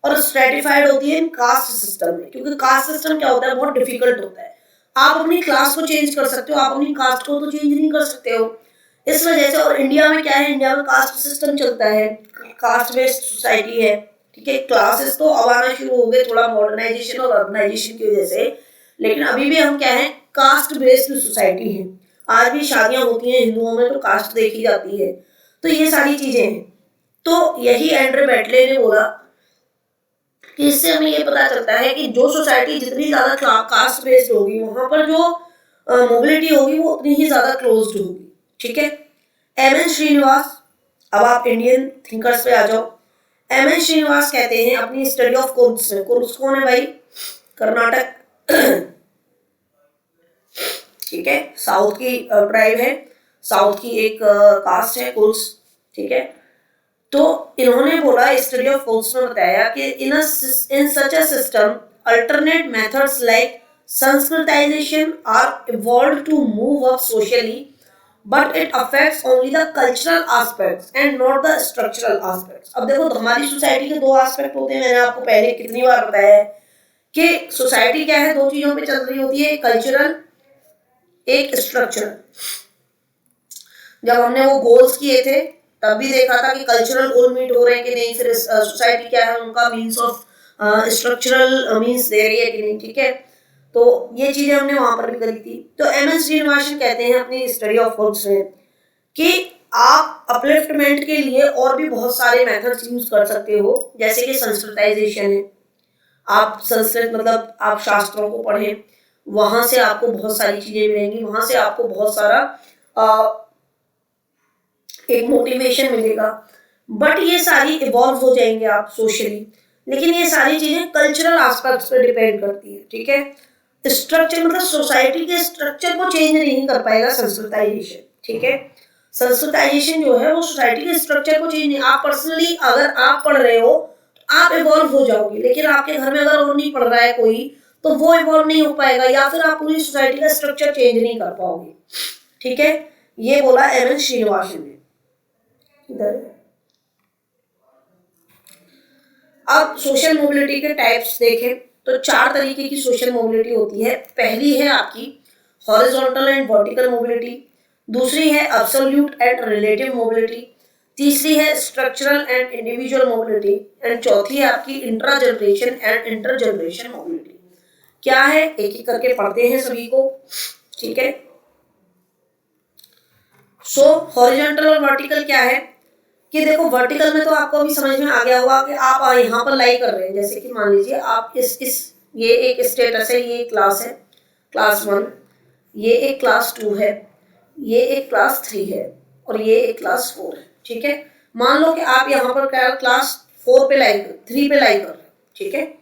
Speaker 1: और स्ट्रेटिफाइड होती है इन कास्ट सिस्टम में, क्योंकि कास्ट सिस्टम क्या होता है, बहुत डिफिकल्ट होता है। आप अपनी क्लास को चेंज कर सकते हो, आप अपनी कास्ट को तो चेंज नहीं कर सकते हो, इस वजह से। और इंडिया में क्या है, इंडिया में कास्ट सिस्टम चलता है, कास्ट बेस्ड सोसाइटी है, ठीक है। क्लासेस तो अब आना शुरू हो गए थोड़ा मॉडर्नाइजेशन और अर्बनाइजेशन की वजह से, लेकिन अभी भी हम क्या है, कास्ट बेस्ड सोसाइटी है। आज भी शादियां होती हैं हिंदुओं में तो कास्ट देखी जाती है, तो ये सारी चीजें हैं। तो यही एंड्रे बैटले ने बोला कि इससे हमें ये पता चलता है कि जो सोसाइटी जितनी ज्यादा कास्ट बेस्ड होगी वहां पर जो मोबिलिटी होगी वो उतनी ही ज्यादा क्लोज्ड होगी, ठीक है। एमएन श्रीनिवास, अब आप इंडियन थिंकर्स पे आ जाओ। एमएन श्रीनिवास कहते हैं अपनी स्टडी ऑफ कुर्द्स में, कुर्द्स कौन है भाई, कर्नाटक, ठीक है, साउथ की ट्राइब है, साउथ की एक कास्ट है कुर्द्स, ठीक है। तो इन्होंने बोला, स्टडी ऑफ कुर्द्स में बताया कि in such a system alternate methods like Sanskritisation are evolved to move up socially, but it affects only the cultural aspects and not the structural aspects। अब देखो हमारी सोसाइटी के दो एस्पेक्ट होते हैं, मैंने आपको पहले कितनी बार बताया है कि सोसाइटी क्या है, दो चीजों पे चल रही होती है, कल्चरल, एक स्ट्रक्चरल। जब हमने वो गोल्स किए थे तब भी देखा था कि कल्चरल गोल मीट हो रहे हैं कि नहीं, फिर सोसाइटी क्या है, उनका means of structural means they रही है कि नहीं, ठीक है। तो ये चीजें हमने वहां पर भी करी थी। तो एमएन श्रीनिवासन कहते हैं अपनी स्टडी ऑफ कुर्द्स में कि आप अपलिफ्टमेंट के लिए और भी बहुत सारे मेथड्स यूज कर सकते हो, जैसे कि संस्कृताइजेशन है, आप संस्कृत मतलब आप शास्त्रों को पढ़ें, वहां से आपको बहुत सारी चीजें मिलेंगी, वहां से आपको बहुत सारा एक मोटिवेशन मिलेगा। बट ये सारी इवॉल्व हो जाएंगे आप सोशली, लेकिन ये सारी चीजें कल्चरल एस्पेक्ट्स पे डिपेंड करती है, ठीक है। स्ट्रक्चर मतलब सोसाइटी के स्ट्रक्चर को चेंज नहीं कर पाएगा संस्कृताइजेशन, ठीक है। सेंसिटाइजेशन जो है वो सोसाइटी के स्ट्रक्चर को चेंज नहीं, आप पर्सनली अगर आप पढ़ रहे हो तो आप इवॉल्व हो जाओगे, लेकिन आपके घर में अगर और नहीं पढ़ रहा है कोई तो वो इवॉल्व नहीं हो पाएगा, या फिर आप पूरी सोसाइटी का स्ट्रक्चर चेंज नहीं कर पाओगे। ठीक है, ये बोला एम एन श्रीनिवासन ने। अब सोशल मोबिलिटी के टाइप्स देखें तो 4 तरीके की सोशल मोबिलिटी होती है। पहली है आपकी हॉरिजॉन्टल एंड वर्टिकल मोबिलिटी, दूसरी है एब्सोल्यूट एंड रिलेटिव मोबिलिटी, तीसरी है structural and individual mobility, and चौथी है आपकी intra generation and inter generation mobility. क्या है, एक एक करके पढ़ते हैं सभी को। ठीक है, सो हॉरिजॉन्टल और वर्टिकल क्या है कि देखो, वर्टिकल में तो आपको अभी समझ में आ गया होगा कि आप यहाँ पर लाई कर रहे हैं, जैसे कि मान लीजिए आप इस ये एक स्टेटस है, ये क्लास है, क्लास 1, ये एक क्लास 2 है, ये एक क्लास 3 है और ये एक क्लास 4 है। ठीक है, मान लो कि आप यहाँ पर क्लास 4 पे लाई 3 पे लाई कर रहे हो। ठीक है,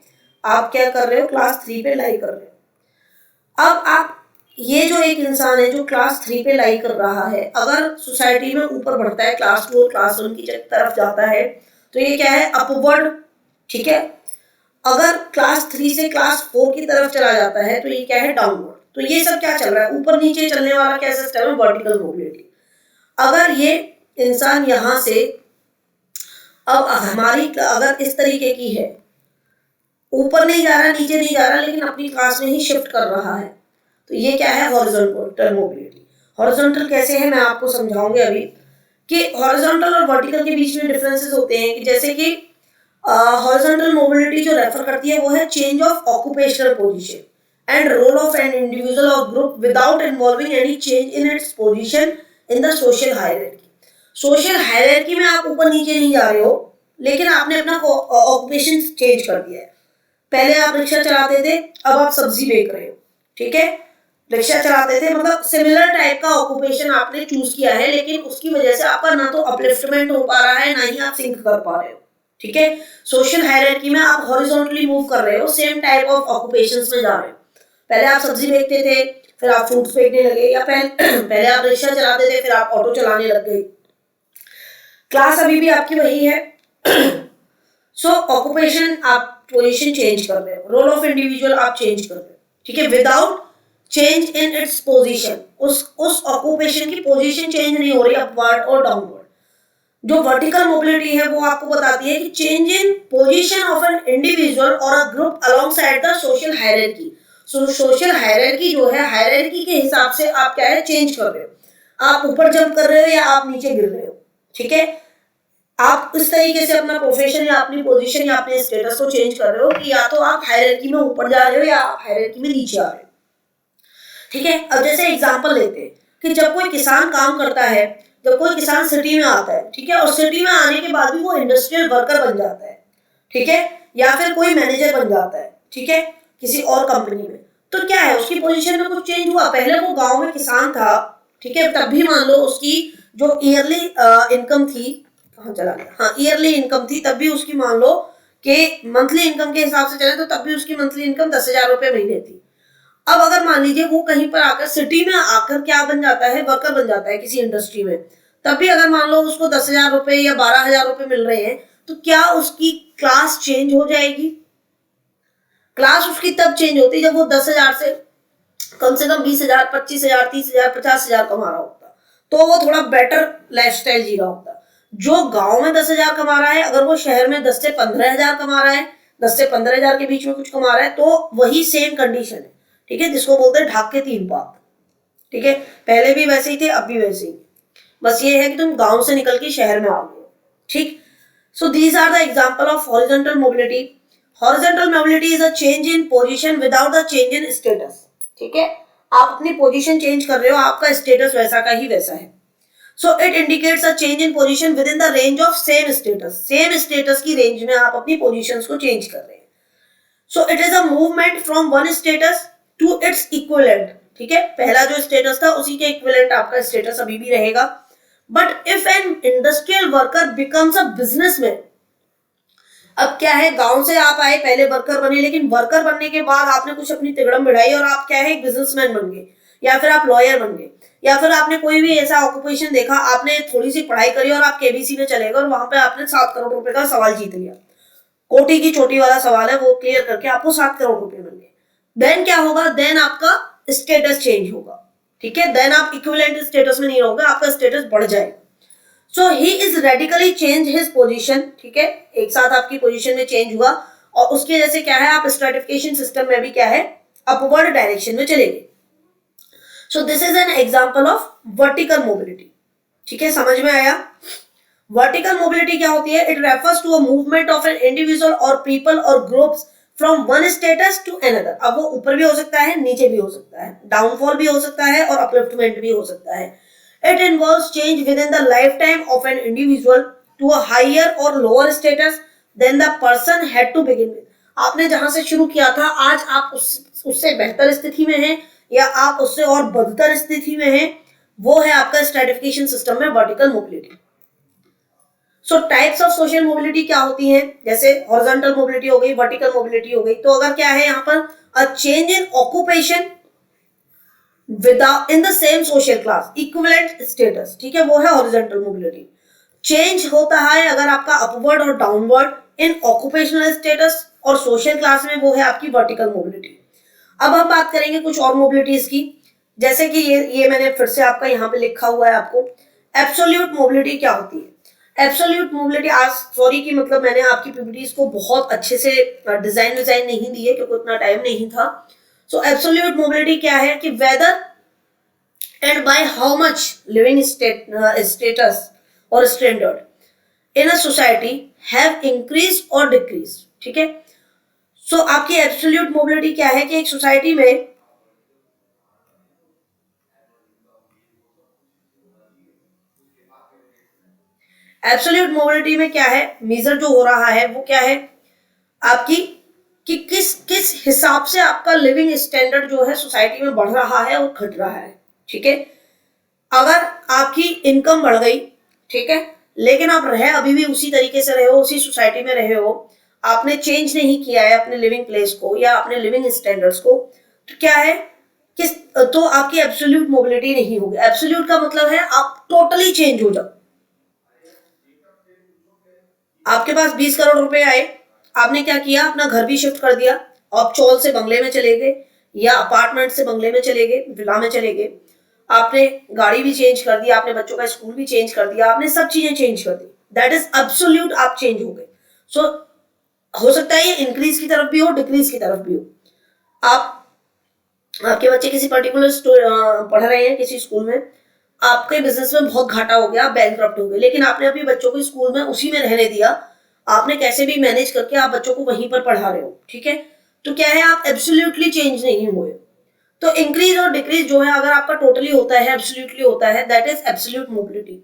Speaker 1: आप क्या कर रहे हो, क्लास 3 पे लाई कर रहे हो। अब आप ये जो एक इंसान है जो क्लास 3 पे लाई कर रहा है, अगर सोसाइटी में ऊपर बढ़ता है, क्लास 2 और क्लास 1 की तरफ जाता है, तो ये क्या है, अपवर्ड। ठीक है, अगर क्लास 3 से क्लास 4 की तरफ चला जाता है तो ये क्या है, डाउनवर्ड। तो ये सब क्या चल रहा है, ऊपर नीचे चलने वाला क्या सिस्टम है, वर्टिकल मोबिलिटी। अगर ये इंसान यहां से, अब हमारी अगर इस तरीके की है, ऊपर नहीं जा रहा नीचे नहीं जा रहा, लेकिन अपनी क्लास में ही शिफ्ट कर रहा है, तो ये क्या है, हॉरिजॉन्टल मोबिलिटी। हॉरिजॉन्टल कैसे है मैं आपको समझाऊंगी अभी, कि हॉरिजॉन्टल और वर्टिकल के बीच में डिफरेंसेस होते हैं। कि जैसे कि हॉरिजॉन्टल मोबिलिटी जो रेफर करती है वो है change of occupational position and role of an individual और group without involving any change in its position in the social hierarchy. सोशल हायरार्की में आप ऊपर नीचे नहीं जा रहे हो, लेकिन आपने अपना ऑक्यूपेशन चेंज कर दिया है। पहले आप रिक्शा चलाते थे, अब आप सब्जी बेच रहे हो। ठीक है, रिक्शा चलाते थे, मतलब सिमिलर टाइप का ऑक्यूपेशन आपने चूज किया है, लेकिन उसकी वजह से आपका ना तो अपलिफ्टमेंट हो पा रहा है, ना ही आप सिंक कर पा रहे हो। ठीक है, सोशल हायरार्की में आप हॉरिजॉन्टली मूव कर रहे हो, सेम टाइप ऑफ ऑक्यूपेशंस में जा रहे हो। पहले आप सब्जी बेचते थे, फिर आप फ्रूट्स बेचने लगे, या पहले आप रिक्शा चलाते थे, फिर आप ऑटो चलाने लग गए। क्लास अभी भी आपकी वही है। सो ऑक्यूपेशन आप पोजीशन चेंज कर रहे हो, रोल ऑफ इंडिविजुअल आप चेंज कर रहे हो। ठीक है, without change in its position, उस ऑक्यूपेशन की पोजीशन चेंज नहीं हो रही अपवर्ड और डाउनवर्ड। जो वर्टिकल मोबिलिटी है वो आपको बताती है कि change in position of an individual और a group alongside the social hierarchy. So social hierarchy जो है, हायरार्की के हिसाब से आप क्या है, चेंज कर रहे हो, आप ऊपर जंप कर रहे हो या आप नीचे गिर रहे हो। ठीक है, आप इस तरीके से अपना प्रोफेशन या अपनी पोजीशन या अपने स्टेटस को चेंज कर रहे हो कि या तो आप हायरार्की में ऊपर जा रहे हो या आप हायरार्की में नीचे आ रहे हो। ठीक है, अब जैसे एग्जांपल लेते हैं कि जब कोई किसान काम करता है, जब कोई किसान सिटी में आता है, ठीक है, और सिटी में आने के बाद भी वो इंडस्ट्रियल वर्कर बन जाता है, ठीक है, या फिर कोई मैनेजर बन जाता है, ठीक है, किसी और कंपनी में, तो क्या है, उसकी पोजीशन में कुछ चेंज हुआ। पहले वो गांव में किसान था, ठीक है, तब भी मान लो उसकी जो ईयरली इनकम थी, कहाँ चला गया, हाँ, ईयरली इनकम थी, तब भी उसकी मान लो कि मंथली इनकम के हिसाब से चले तो तब भी उसकी मंथली इनकम 10,000 रुपए महीने थी। अब अगर मान लीजिए वो कहीं पर आकर सिटी में आकर क्या बन जाता है, वर्कर बन जाता है किसी इंडस्ट्री में, तब भी अगर मान लो उसको 10,000 रुपए या 12,000 रुपए मिल रहे हैं, तो क्या उसकी क्लास चेंज हो जाएगी? क्लास उसकी तब चेंज होती जब वो 10,000 से कम 20,000, 25,000, 30,000, 50,000 कमा रहा होता, तो वो थोड़ा बेटर लाइफस्टाइल जी रहा होता। जो गांव में 10,000 कमा रहा है, अगर वो शहर में 10 से 15,000 कमा रहा है, 10 से 15,000 के बीच में कुछ कमा रहा है, तो वही सेम कंडीशन है। ठीक है, जिसको बोलते हैं ढाक के 3 पात। ठीक है, पहले भी वैसे ही थे, अब भी वैसे ही, बस ये है कि तुम गांव से निकल के शहर में आ गए। ठीक, so these are the example of horizontal mobility. Horizontal mobility is a change in position without a change in status. ठीक है, आप अपनी पोजीशन चेंज कर रहे हो, आपका स्टेटस वैसा का ही वैसा है। So it indicates a change in position within the range of same status. Same status की रेंज में आप अपनी पोजीशंस को चेंज कर रहे हैं। So it is a movement from one status to its equivalent. ठीक है, पहला जो स्टेटस था उसी के इक्विवेलेंट आपका स्टेटस अभी भी रहेगा। But if an industrial worker becomes a businessman, अब क्या है, गांव से आप आए, पहले वर्कर बने, लेकिन वर्कर बनने के बाद आपने कुछ अपनी तिगड़म बढ़ाई और आप क्या है, एक बिजनेसमैन बन गए, या फिर आप लॉयर बन गए, या फिर आपने कोई भी ऐसा ऑक्यूपेशन देखा, आपने थोड़ी सी पढ़ाई करी और आप केबीसी में चले गए और वहां पे आपने 7 करोड़ रुपए का सवाल जीत लिया, कोटी की चोटी वाला सवाल है, वो क्लियर करके आपको 7 करोड़ रुपए मिल गए, देन क्या होगा, देन आपका स्टेटस चेंज होगा, ठीक है, देन आप इक्विवेलेंट स्टेटस में नहीं रहोगे, आपका स्टेटस बढ़ जाएगा। So he is radically change his position, ठीक है, एक साथ आपकी पोजीशन में चेंज हुआ और उसकी वजह से क्या है, आप स्ट्रेटिफिकेशन सिस्टम में भी क्या है, अपवर्ड डायरेक्शन में चले गए। So this is an example of vertical mobility, ठीक है, समझ में आया। वर्टिकल मोबिलिटी क्या होती है, it refers to a movement of an individual और पीपल और groups from one status to another. अब वो ऊपर भी हो सकता है, नीचे भी हो सकता है, डाउनफॉल भी हो सकता है और अपलिफ्टमेंट भी हो सकता है। It involves change within the life time of an individual to a higher और lower status than the person had to begin with. आपने जहां से शुरू किया था, आज आप उससे बेहतर स्थिति में हैं या आप उससे और बदतर स्थिति में हैं, वो है आपका स्ट्रेटिफिकेशन सिस्टम में vertical mobility. So types of social mobility क्या होती हैं, जैसे हॉरिजॉन्टल मोबिलिटी हो गई, वर्टिकल मोबिलिटी हो गई। तो अगर क्या है यहाँ पर, अ change in occupation without in the same social class equivalent status, ठीक है, वो है हॉरिजॉन्टल मोबिलिटी। चेंज होता है अगर आपका अपवर्ड और डाउनवर्ड इन ऑक्यूपेशनल स्टेटस और सोशल क्लास में, वो है आपकी वर्टिकल मोबिलिटी। अब हम बात करेंगे कुछ और मोबिलिटीज की, जैसे कि ये मैंने फिर से आपका यहाँ पे लिखा हुआ है आपको, एब्सोल्यूट मोबिलिटी क्या होती है। एब्सोल्यूट मोबिलिटी, आज सॉरी कि मतलब मैंने आपकी पीपीटीज को बहुत अच्छे से डिजाइन नहीं दी है क्योंकि उतना टाइम नहीं था। सो एब्सोल्यूट मोबिलिटी क्या है कि whether and by how much living status और standard in a society have increase और डिक्रीज, ठीक है। सो आपकी एब्सोल्यूट मोबिलिटी क्या है कि एक सोसाइटी में एब्सोल्यूट मोबिलिटी में क्या है, मेजर जो हो रहा है वो क्या है आपकी, कि किस किस हिसाब से आपका लिविंग स्टैंडर्ड जो है सोसाइटी में बढ़ रहा है और घट रहा है, ठीक है। अगर आपकी इनकम बढ़ गई, ठीक है, लेकिन आप रहे अभी भी उसी तरीके से रहे हो, उसी सोसाइटी में रहे हो, आपने चेंज नहीं किया है अपने लिविंग प्लेस को या अपने लिविंग स्टैंडर्ड्स को, तो क्या है किस, तो आपकी एब्सोल्यूट मोबिलिटी नहीं होगी। एब्सोल्यूट का मतलब है आप टोटली चेंज हो जाओ। आपके पास 20 करोड़ रुपए आए, आपने क्या किया, अपना घर भी शिफ्ट कर दिया, आप चौल से बंगले में चले गए या अपार्टमेंट से बंगले में चले गए, विला में चले गए, आपने गाड़ी भी चेंज कर दी, आपने बच्चों का स्कूल भी चेंज कर दिया, आपने सब चीजें चेंज कर दी, दैट इज एब्सोल्यूट, आप चेंज हो गए। सो हो सकता है ये इंक्रीज की तरफ भी हो, डिक्रीज की तरफ भी हो। आप आपके बच्चे किसी पर्टिकुलर पढ़ रहे हैं किसी स्कूल में, आपके बिजनेस में बहुत घाटा हो गया, आप बैंकक्रप्ट हो गए, लेकिन आपने अपने बच्चों को स्कूल में उसी में रहने दिया, आपने कैसे भी मैनेज करके आप बच्चों को वहीं पर पढ़ा रहे हो, ठीक है। तो क्या है, आप एब्सोल्युटली चेंज नहीं हुए। तो इंक्रीज और डिक्रीज जो है अगर आपका टोटली होता है, एब्सोल्युटली होता है, that is absolute mobility.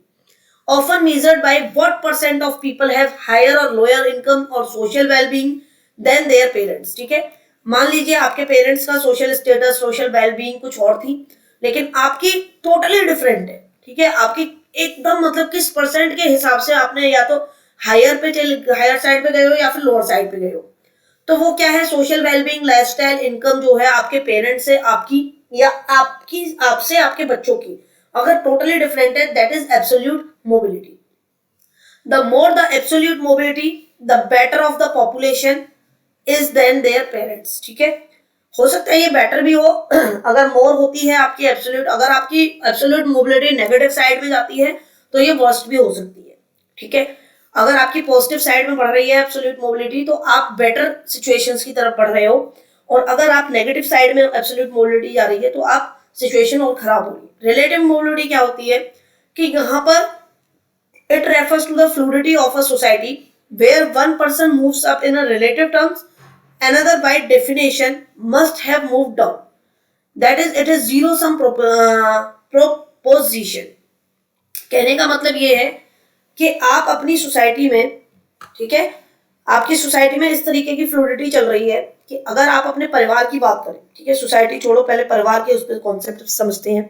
Speaker 1: Often measured by what percent of people have higher और लोअर इनकम और social wellbeing than their parents, ठीक है। मान लीजिए आपके पेरेंट्स का सोशल स्टेटस, सोशल वेलबींग कुछ और थी, लेकिन आपकी टोटली डिफरेंट है, ठीक है। आपकी एकदम मतलब किस परसेंट के हिसाब से आपने या तो हायर साइड पे गए हो या फिर लोअर साइड पे गए हो, तो वो क्या है, सोशल वेलबींग, लाइफस्टाइल, इनकम जो है आपके पेरेंट्स से आपकी या आपकी आपसे आपके बच्चों की अगर टोटली डिफरेंट है, that is absolute mobility. The more the absolute mobility the better off the population is than their parents, ठीक है। हो सकता है ये बेटर भी हो अगर मोर होती है आपकी एब्सोल्यूट, अगर आपकी एब्सोल्यूट मोबिलिटी नेगेटिव साइड में जाती है तो ये वर्स्ट भी हो सकती है, ठीक है। अगर आपकी पॉजिटिव साइड में बढ़ रही है एब्सोल्यूट मोबिलिटी तो आप बेटर सिचुएशंस की तरफ बढ़ रहे हो, और अगर आप नेगेटिव साइड में एब्सोल्यूट मोबिलिटी जा रही है तो आप सिचुएशन और खराब होगी। रिलेटिव मोबिलिटी क्या होती है कि यहाँ पर it refers to the fluidity of a society where one person moves up in a relative terms, another by definition must have moved down, that is it is zero sum proposition। कहने का मतलब ये है कि आप अपनी सोसाइटी में, ठीक है, आपकी सोसाइटी में इस तरीके की फ्लूइडिटी चल रही है कि अगर आप अपने परिवार की बात करें, ठीक है, सोसाइटी छोड़ो, पहले परिवार के उस पर कॉन्सेप्ट समझते हैं।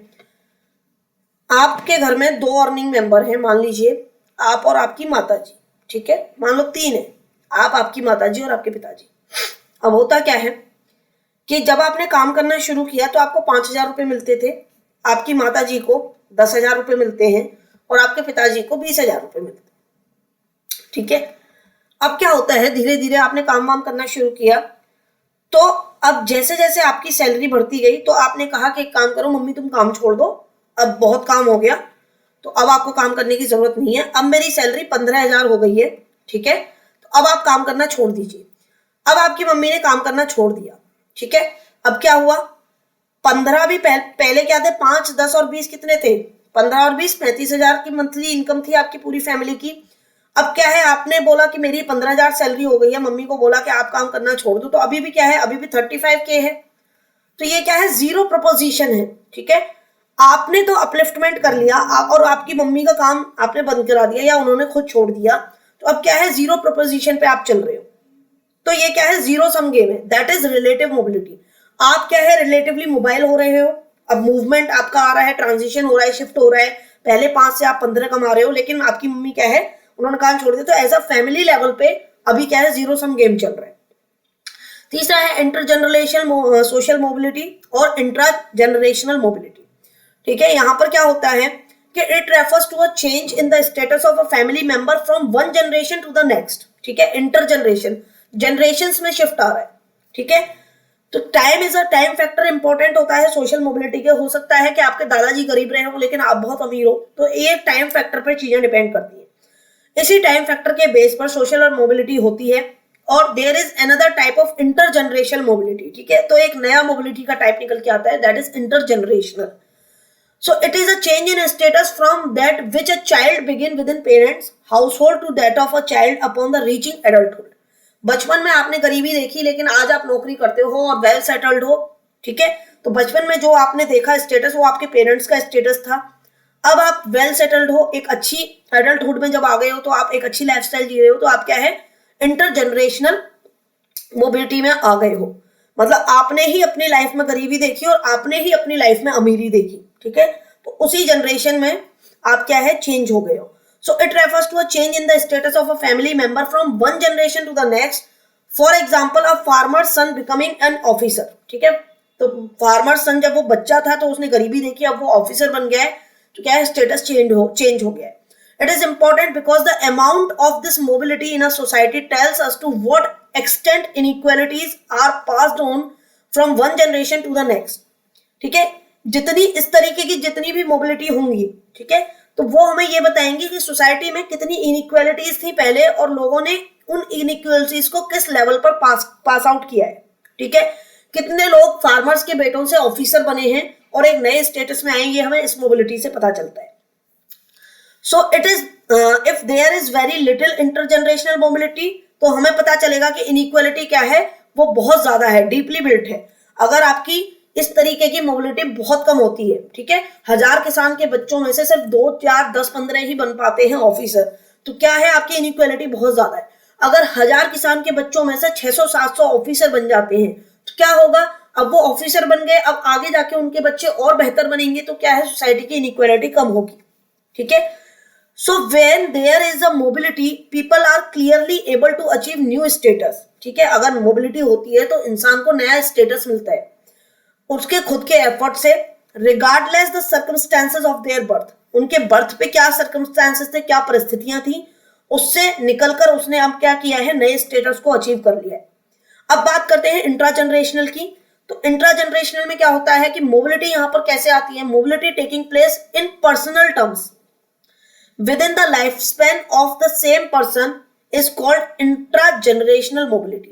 Speaker 1: आपके घर में 2 अर्निंग मेंबर हैं, मान लीजिए आप और आपकी माता जी, ठीक है, मान लो 3 है, आप, आपकी माता जी और आपके पिताजी। अब होता क्या है कि जब आपने काम करना शुरू किया तो आपको 5,000 रुपए मिलते थे, आपकी माता जी को 10,000 रुपए मिलते हैं और आपके पिताजी को 20,000 रुपए मिलते हैं, ठीक है। अब क्या होता है, धीरे धीरे आपने काम वाम करना शुरू किया, तो अब जैसे जैसे आपकी सैलरी बढ़ती गई तो आपने कहा कि एक काम करो मम्मी, तुम काम छोड़ दो, अब बहुत काम हो गया, तो अब आपको काम करने की जरूरत नहीं है, अब मेरी सैलरी 15,000 हो गई है, ठीक है, तो अब आप काम करना छोड़ दीजिए। अब आपकी मम्मी ने काम करना छोड़ दिया, ठीक है। अब क्या हुआ, 15 भी पहले क्या थे, 5, 10 और 20 कितने थे, 15 और 20 35,000 की मंथली इनकम थी आपकी पूरी फैमिली की। अब क्या है, आपने बोला कि मेरी 15,000 सैलरी हो गई है, मम्मी को बोला कि आप काम करना छोड़ दो, तो अभी भी क्या है, अभी भी 35K है। तो ये क्या है, जीरो प्रपोजिशन है, ठीक है। आपने तो अपलिफ्टमेंट कर लिया और आपकी मम्मी का काम आपने बंद करा दिया या उन्होंने खुद छोड़ दिया, तो अब क्या है, जीरो प्रपोजिशन पे आप चल रहे हो। तो ये क्या है, जीरो सम गेम है, दैट इज रिलेटिव मोबिलिटी। आप क्या है, रिलेटिवली मोबाइल हो रहे हो, अब मूवमेंट आपका आ रहा है, ट्रांजिशन हो रहा है, शिफ्ट हो रहा है, पहले 5 से आप 15 कमा रहे हो, लेकिन आपकी मम्मी क्या है, उन्होंने काम छोड़ दिया, तो एज अ फैमिली लेवल पे अभी क्या है, जीरो सम गेम चल रहा है। तीसरा है इंटरजनरेशनल सोशल मोबिलिटी और इंट्रा जनरेशनल मोबिलिटी, ठीक है। यहां पर क्या होता है कि it refers to a change in the status of a family member from one generation to the next, ठीक है। इंटर जनरेशंस में शिफ्ट आ रहा है, ठीक है। तो time is a time factor important होता है सोशल मोबिलिटी के। हो सकता है कि आपके दादाजी गरीब रहे हो लेकिन आप बहुत अमीर हो, तो ये टाइम फैक्टर पर चीजें डिपेंड करती है। इसी टाइम फैक्टर के बेस पर सोशल मोबिलिटी होती है। और there is another type of intergenerational mobility, ठीक है। तो एक नया मोबिलिटी का टाइप निकल के आता है, that is intergenerational. So it is a change in status from that which a child begin within parents household to that of a child upon the reaching adulthood. बचपन में आपने गरीबी देखी लेकिन आज आप नौकरी करते हो और वेल सेटल्ड हो, ठीक है। तो बचपन में जो आपने देखा स्टेटस वो आपके पेरेंट्स का स्टेटस था। अब आप वेल सेटल्ड हो, एक अच्छी एडल्टहुड में जब आ गए हो तो आप एक अच्छी लाइफस्टाइल जी रहे हो, तो आप क्या है, इंटरजनरेशनल मोबिलिटी में आ गए हो। मतलब आपने ही अपनी लाइफ में गरीबी देखी और आपने ही अपनी लाइफ में अमीरी देखी, ठीक है। तो उसी जनरेशन में आप क्या है, चेंज हो गए हो। So it refers to a change in the status of a family member from one generation to the next. For example a farmer son becoming an officer, ठीक है। तो फार्मर सन जब वो बच्चा था तो उसने गरीबी देखी, अब वो ऑफिसर बन गया है, तो क्या है, स्टेटस चेंज हो गया है। It is important because the amount of this mobility in a society tells us to what extent inequalities are passed on from one generation to the next, ठीक है। जितनी इस तरीके की जितनी भी मोबिलिटी होंगी, ठीक है, तो वो हमें ये बताएंगे कि सोसाइटी में कितनी इनइक्वालिटीज थी पहले और लोगों ने उन इनइक्वालिटीज को किस लेवल पर पास आउट किया है, ठीक है। कितने लोग फार्मर्स के बेटों से ऑफिसर बने हैं और एक नए स्टेटस में आएंगे, हमें इस मोबिलिटी से पता चलता है। So it is if there is very little intergenerational mobility, तो हमें पता चलेगा कि इनइक्वालिटी क्या है, वो बहुत ज्यादा है, डीपली बिल्ट है। अगर आपकी इस तरीके की मोबिलिटी बहुत कम होती है, ठीक है, 1000 किसान के बच्चों में से सिर्फ 2, 4, 10, 15 ही बन पाते हैं ऑफिसर, तो क्या है, आपकी इनइक्वालिटी बहुत ज्यादा है। अगर 1000 किसान के बच्चों में से 600, 700 ऑफिसर बन जाते हैं, तो क्या होगा, अब वो ऑफिसर बन गए, अब आगे जाके उनके बच्चे और बेहतर बनेंगे, तो क्या है, सोसाइटी की इनइक्वालिटी कम होगी, ठीक है। So when there is a mobility, people are clearly able to achieve new status, ठीक है। अगर मोबिलिटी होती है तो इंसान को नया स्टेटस मिलता है उसके खुद के एफर्ट से, regardless the circumstances of their birth. उनके बर्थ पे क्या सर्कमस्टेंसेस थे, क्या परिस्थितियां थी, उससे निकलकर उसने अब क्या किया है, नए स्टेटस को अचीव कर लिया है। अब बात करते हैं इंट्रा जनरेशनल की। तो इंट्रा जनरेशनल में क्या होता है कि मोबिलिटी यहां पर कैसे आती है, mobility taking place in personal terms within the lifespan of the same person is called intragenerational mobility।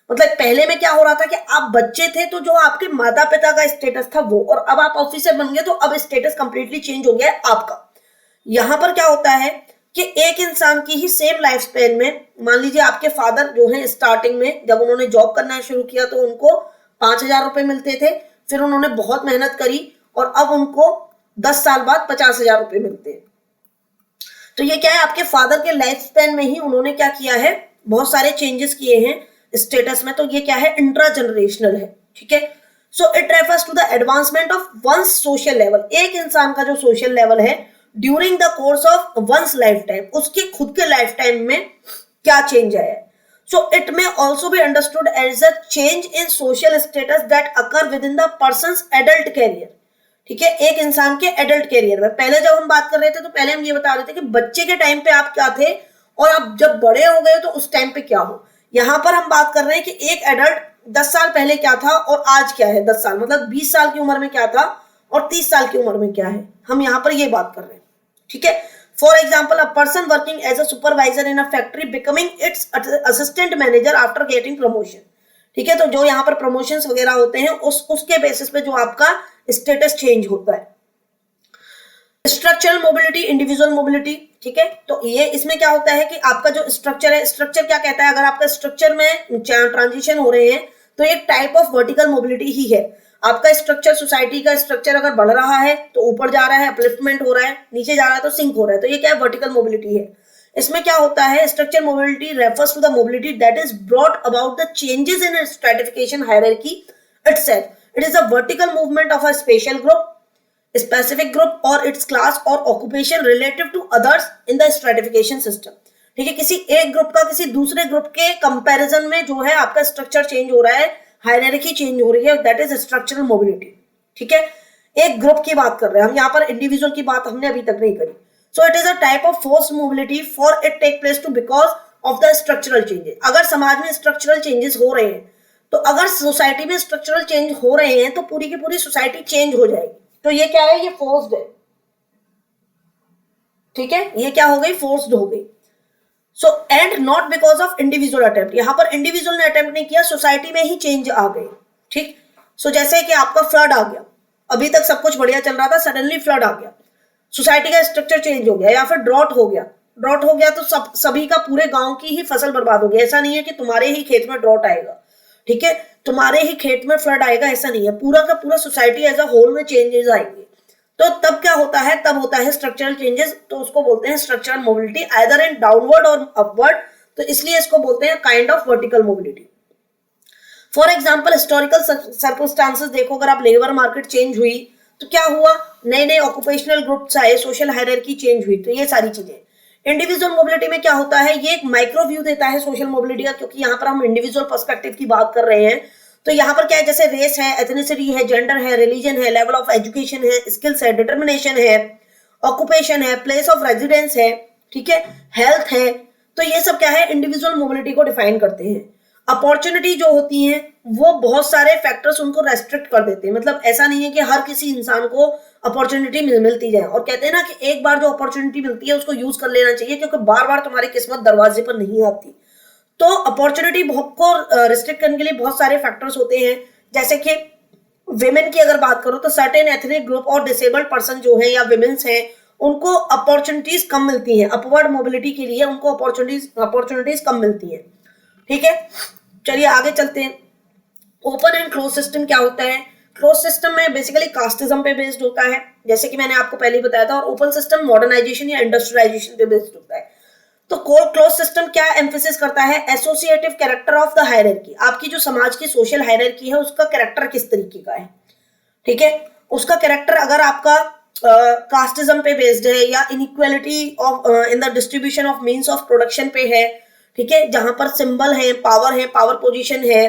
Speaker 1: मतलब पहले में क्या हो रहा था कि आप बच्चे थे तो जो आपके माता पिता का स्टेटस था वो, और अब आप ऑफिसर बन गए तो अब स्टेटस कंप्लीटली चेंज हो गया है आपका। यहां पर क्या होता है कि एक इंसान की ही सेम लाइफ स्पेन में, मान लीजिए आपके फादर जो है स्टार्टिंग में जब उन्होंने जॉब करना शुरू किया तो उनको 5,000 रुपए मिलते थे, फिर उन्होंने बहुत मेहनत करी और अब उनको 10 साल बाद 50,000 रुपए मिलते हैं। तो ये क्या है, आपके फादर के लाइफ स्पेन में ही उन्होंने क्या किया है, बहुत सारे चेंजेस किए हैं स्टेटस में, तो ये क्या है, इंट्रा जनरेशनल है, ठीक है। So it refers to the advancement of one's social level. एक इंसान का जो सोशल लेवल है during the course of one's lifetime, उसके खुद के लाइफ टाइम में क्या चेंज आया है। So it may also be understood as a change in social status that occur within the person's adult career, ठीक है, एक इंसान के एडल्ट कैरियर में। पहले जब हम बात कर रहे थे तो पहले हम ये बता रहे थे कि बच्चे के टाइम पे आप क्या थे और आप जब बड़े हो गए तो उस टाइम पे क्या हो। यहां पर हम बात कर रहे हैं कि एक एडल्ट 10 साल पहले क्या था और आज क्या है। 10 साल मतलब 20 साल की उम्र में क्या था और 30 साल की उम्र में क्या है, हम यहां पर ये बात कर रहे हैं। ठीक है, for example a person working as a supervisor in a factory becoming its assistant manager after getting promotion. ठीक है, तो जो यहाँ पर प्रमोशंस वगैरह होते हैं उसके बेसिस पे जो आपका स्टेटस चेंज होता है। Structural mobility, individual mobility. ठीक है, तो ये इसमें क्या होता है कि आपका जो स्ट्रक्चर है, स्ट्रक्चर क्या कहता है, अगर आपका स्ट्रक्चर में ट्रांजिशन हो रहे हैं तो एक टाइप ऑफ वर्टिकल मोबिलिटी ही है। आपका स्ट्रक्चर, सोसाइटी का स्ट्रक्चर अगर बढ़ रहा है तो ऊपर जा रहा है, अपलिफ्टमेंट हो रहा है, नीचे जा रहा है तो सिंक हो रहा है, तो ये क्या है, वर्टिकल मोबिलिटी है। इसमें क्या होता है, structure mobility refers to the mobility that is brought about the changes in stratification hierarchy itself. It is a vertical movement of a special group, specific group और इट्स क्लास और occupation relative to others in the stratification system. ठीक है, किसी एक ग्रुप का किसी दूसरे ग्रुप के कंपैरिजन में जो है आपका स्ट्रक्चर चेंज हो रहा है, हायरार्की चेंज हो रही है, दैट इज स्ट्रक्चरल मोबिलिटी। ठीक है, एक ग्रुप की बात कर रहे हैं हम, यहाँ पर इंडिविजुअल की बात हमने अभी तक नहीं करी। So it is a type of force mobility for it take place to because of the structural changes. अगर समाज में स्ट्रक्चरल चेंजेस हो रहे हैं, तो अगर सोसाइटी में स्ट्रक्चरल चेंज हो रहे हैं तो पूरी की पूरी सोसाइटी चेंज हो जाएगी। तो ये क्या है, ये फोर्स्ड है। ठीक है, ये क्या हो गई, फोर्स्ड हो गई। So and not because of individual attempt, यहां पर इंडिविजुअल ने अटेम्प्ट नहीं किया, सोसाइटी में ही चेंज आ गए। ठीक, सो जैसे कि आपका फ्लड आ गया, अभी तक सब कुछ बढ़िया चल रहा था, सडनली फ्लड आ गया, सोसाइटी का स्ट्रक्चर चेंज हो गया। या फिर ड्रॉट हो गया, ड्रॉट हो गया तो सभी का, पूरे गांव की ही फसल बर्बाद हो गई। ऐसा नहीं है कि तुम्हारे ही खेत में ड्रॉट आएगा, ठीक है, तुम्हारे ही खेत में फ्लड आएगा, ऐसा नहीं है, पूरा का पूरा सोसाइटी एज अ होल में चेंजेस आएंगे। तो तब क्या होता है, तब होता है स्ट्रक्चरल चेंजेस, तो उसको बोलते हैं structural mobility, either in downward और अपवर्ड, तो इसलिए इसको बोलते हैं kind of vertical mobility. For example historical circumstances देखो, अगर आप लेबर मार्केट चेंज हुई तो क्या हुआ, नए नए ऑक्यूपेशनल ग्रुप्स आए, सोशल हायरार्की चेंज हुई, तो ये सारी चीजें। इंडिविजुअल मोबिलिटी में क्या होता है, ये एक माइक्रो व्यू देता है सोशल मोबिलिटी का, क्योंकि यहाँ पर हम इंडिविजुअल पर्सपेक्टिव की बात कर रहे हैं। तो यहाँ पर क्या है, जैसे रेस है, एथनिसिटी है, जेंडर है, रिलीजन है, लेवल ऑफ एजुकेशन है, स्किल्स है, डिटर्मिनेशन है, ऑक्यूपेशन है, प्लेस ऑफ रेजिडेंस है, ठीक है, हेल्थ है, तो ये सब क्या है, इंडिविजुअल मोबिलिटी को डिफाइन करते हैं। अपॉर्चुनिटी जो होती है वो बहुत सारे फैक्टर्स उनको रेस्ट्रिक्ट कर देते हैं, मतलब ऐसा नहीं है कि हर किसी इंसान को अपॉर्चुनिटी मिलती जाए, और कहते हैं ना कि एक बार जो अपॉर्चुनिटी मिलती है उसको यूज कर लेना चाहिए, क्योंकि बार बार तुम्हारी किस्मत दरवाजे पर नहीं आती। तो अपॉर्चुनिटी को रिस्ट्रिक्ट करने के लिए बहुत सारे फैक्टर्स होते हैं, जैसे कि विमेन की अगर बात करो तो सर्टेन एथनिक ग्रुप और डिसेबल्ड पर्सन जो है या विमेन्स हैं, उनको अपॉर्चुनिटीज कम मिलती हैं, अपवर्ड मोबिलिटी के लिए उनको अपॉर्चुनिटीज कम मिलती है। ठीक है, चलिए आगे चलते हैं। ओपन एंड क्लोज सिस्टम क्या होता है, क्लोज सिस्टम में बेसिकली कास्टिज्म पे बेस्ड होता है, जैसे कि मैंने आपको पहले बताया था, और ओपन सिस्टम मॉडर्नाइजेशन या इंडस्ट्रियलाइजेशन पे बेस्ड होता है। तो क्लोज सिस्टम क्या एम्फेसिस करता है, associative character of the hierarchy, आपकी जो समाज की सोशल हायरार्की है उसका कैरेक्टर किस तरीके का है। ठीक है, उसका कैरेक्टर अगर आपका कास्टिज्म पे बेस्ड है या inequality of in the distribution of means of production पे है, ठीक है, जहां पर सिंबल है, पावर पोजीशन है,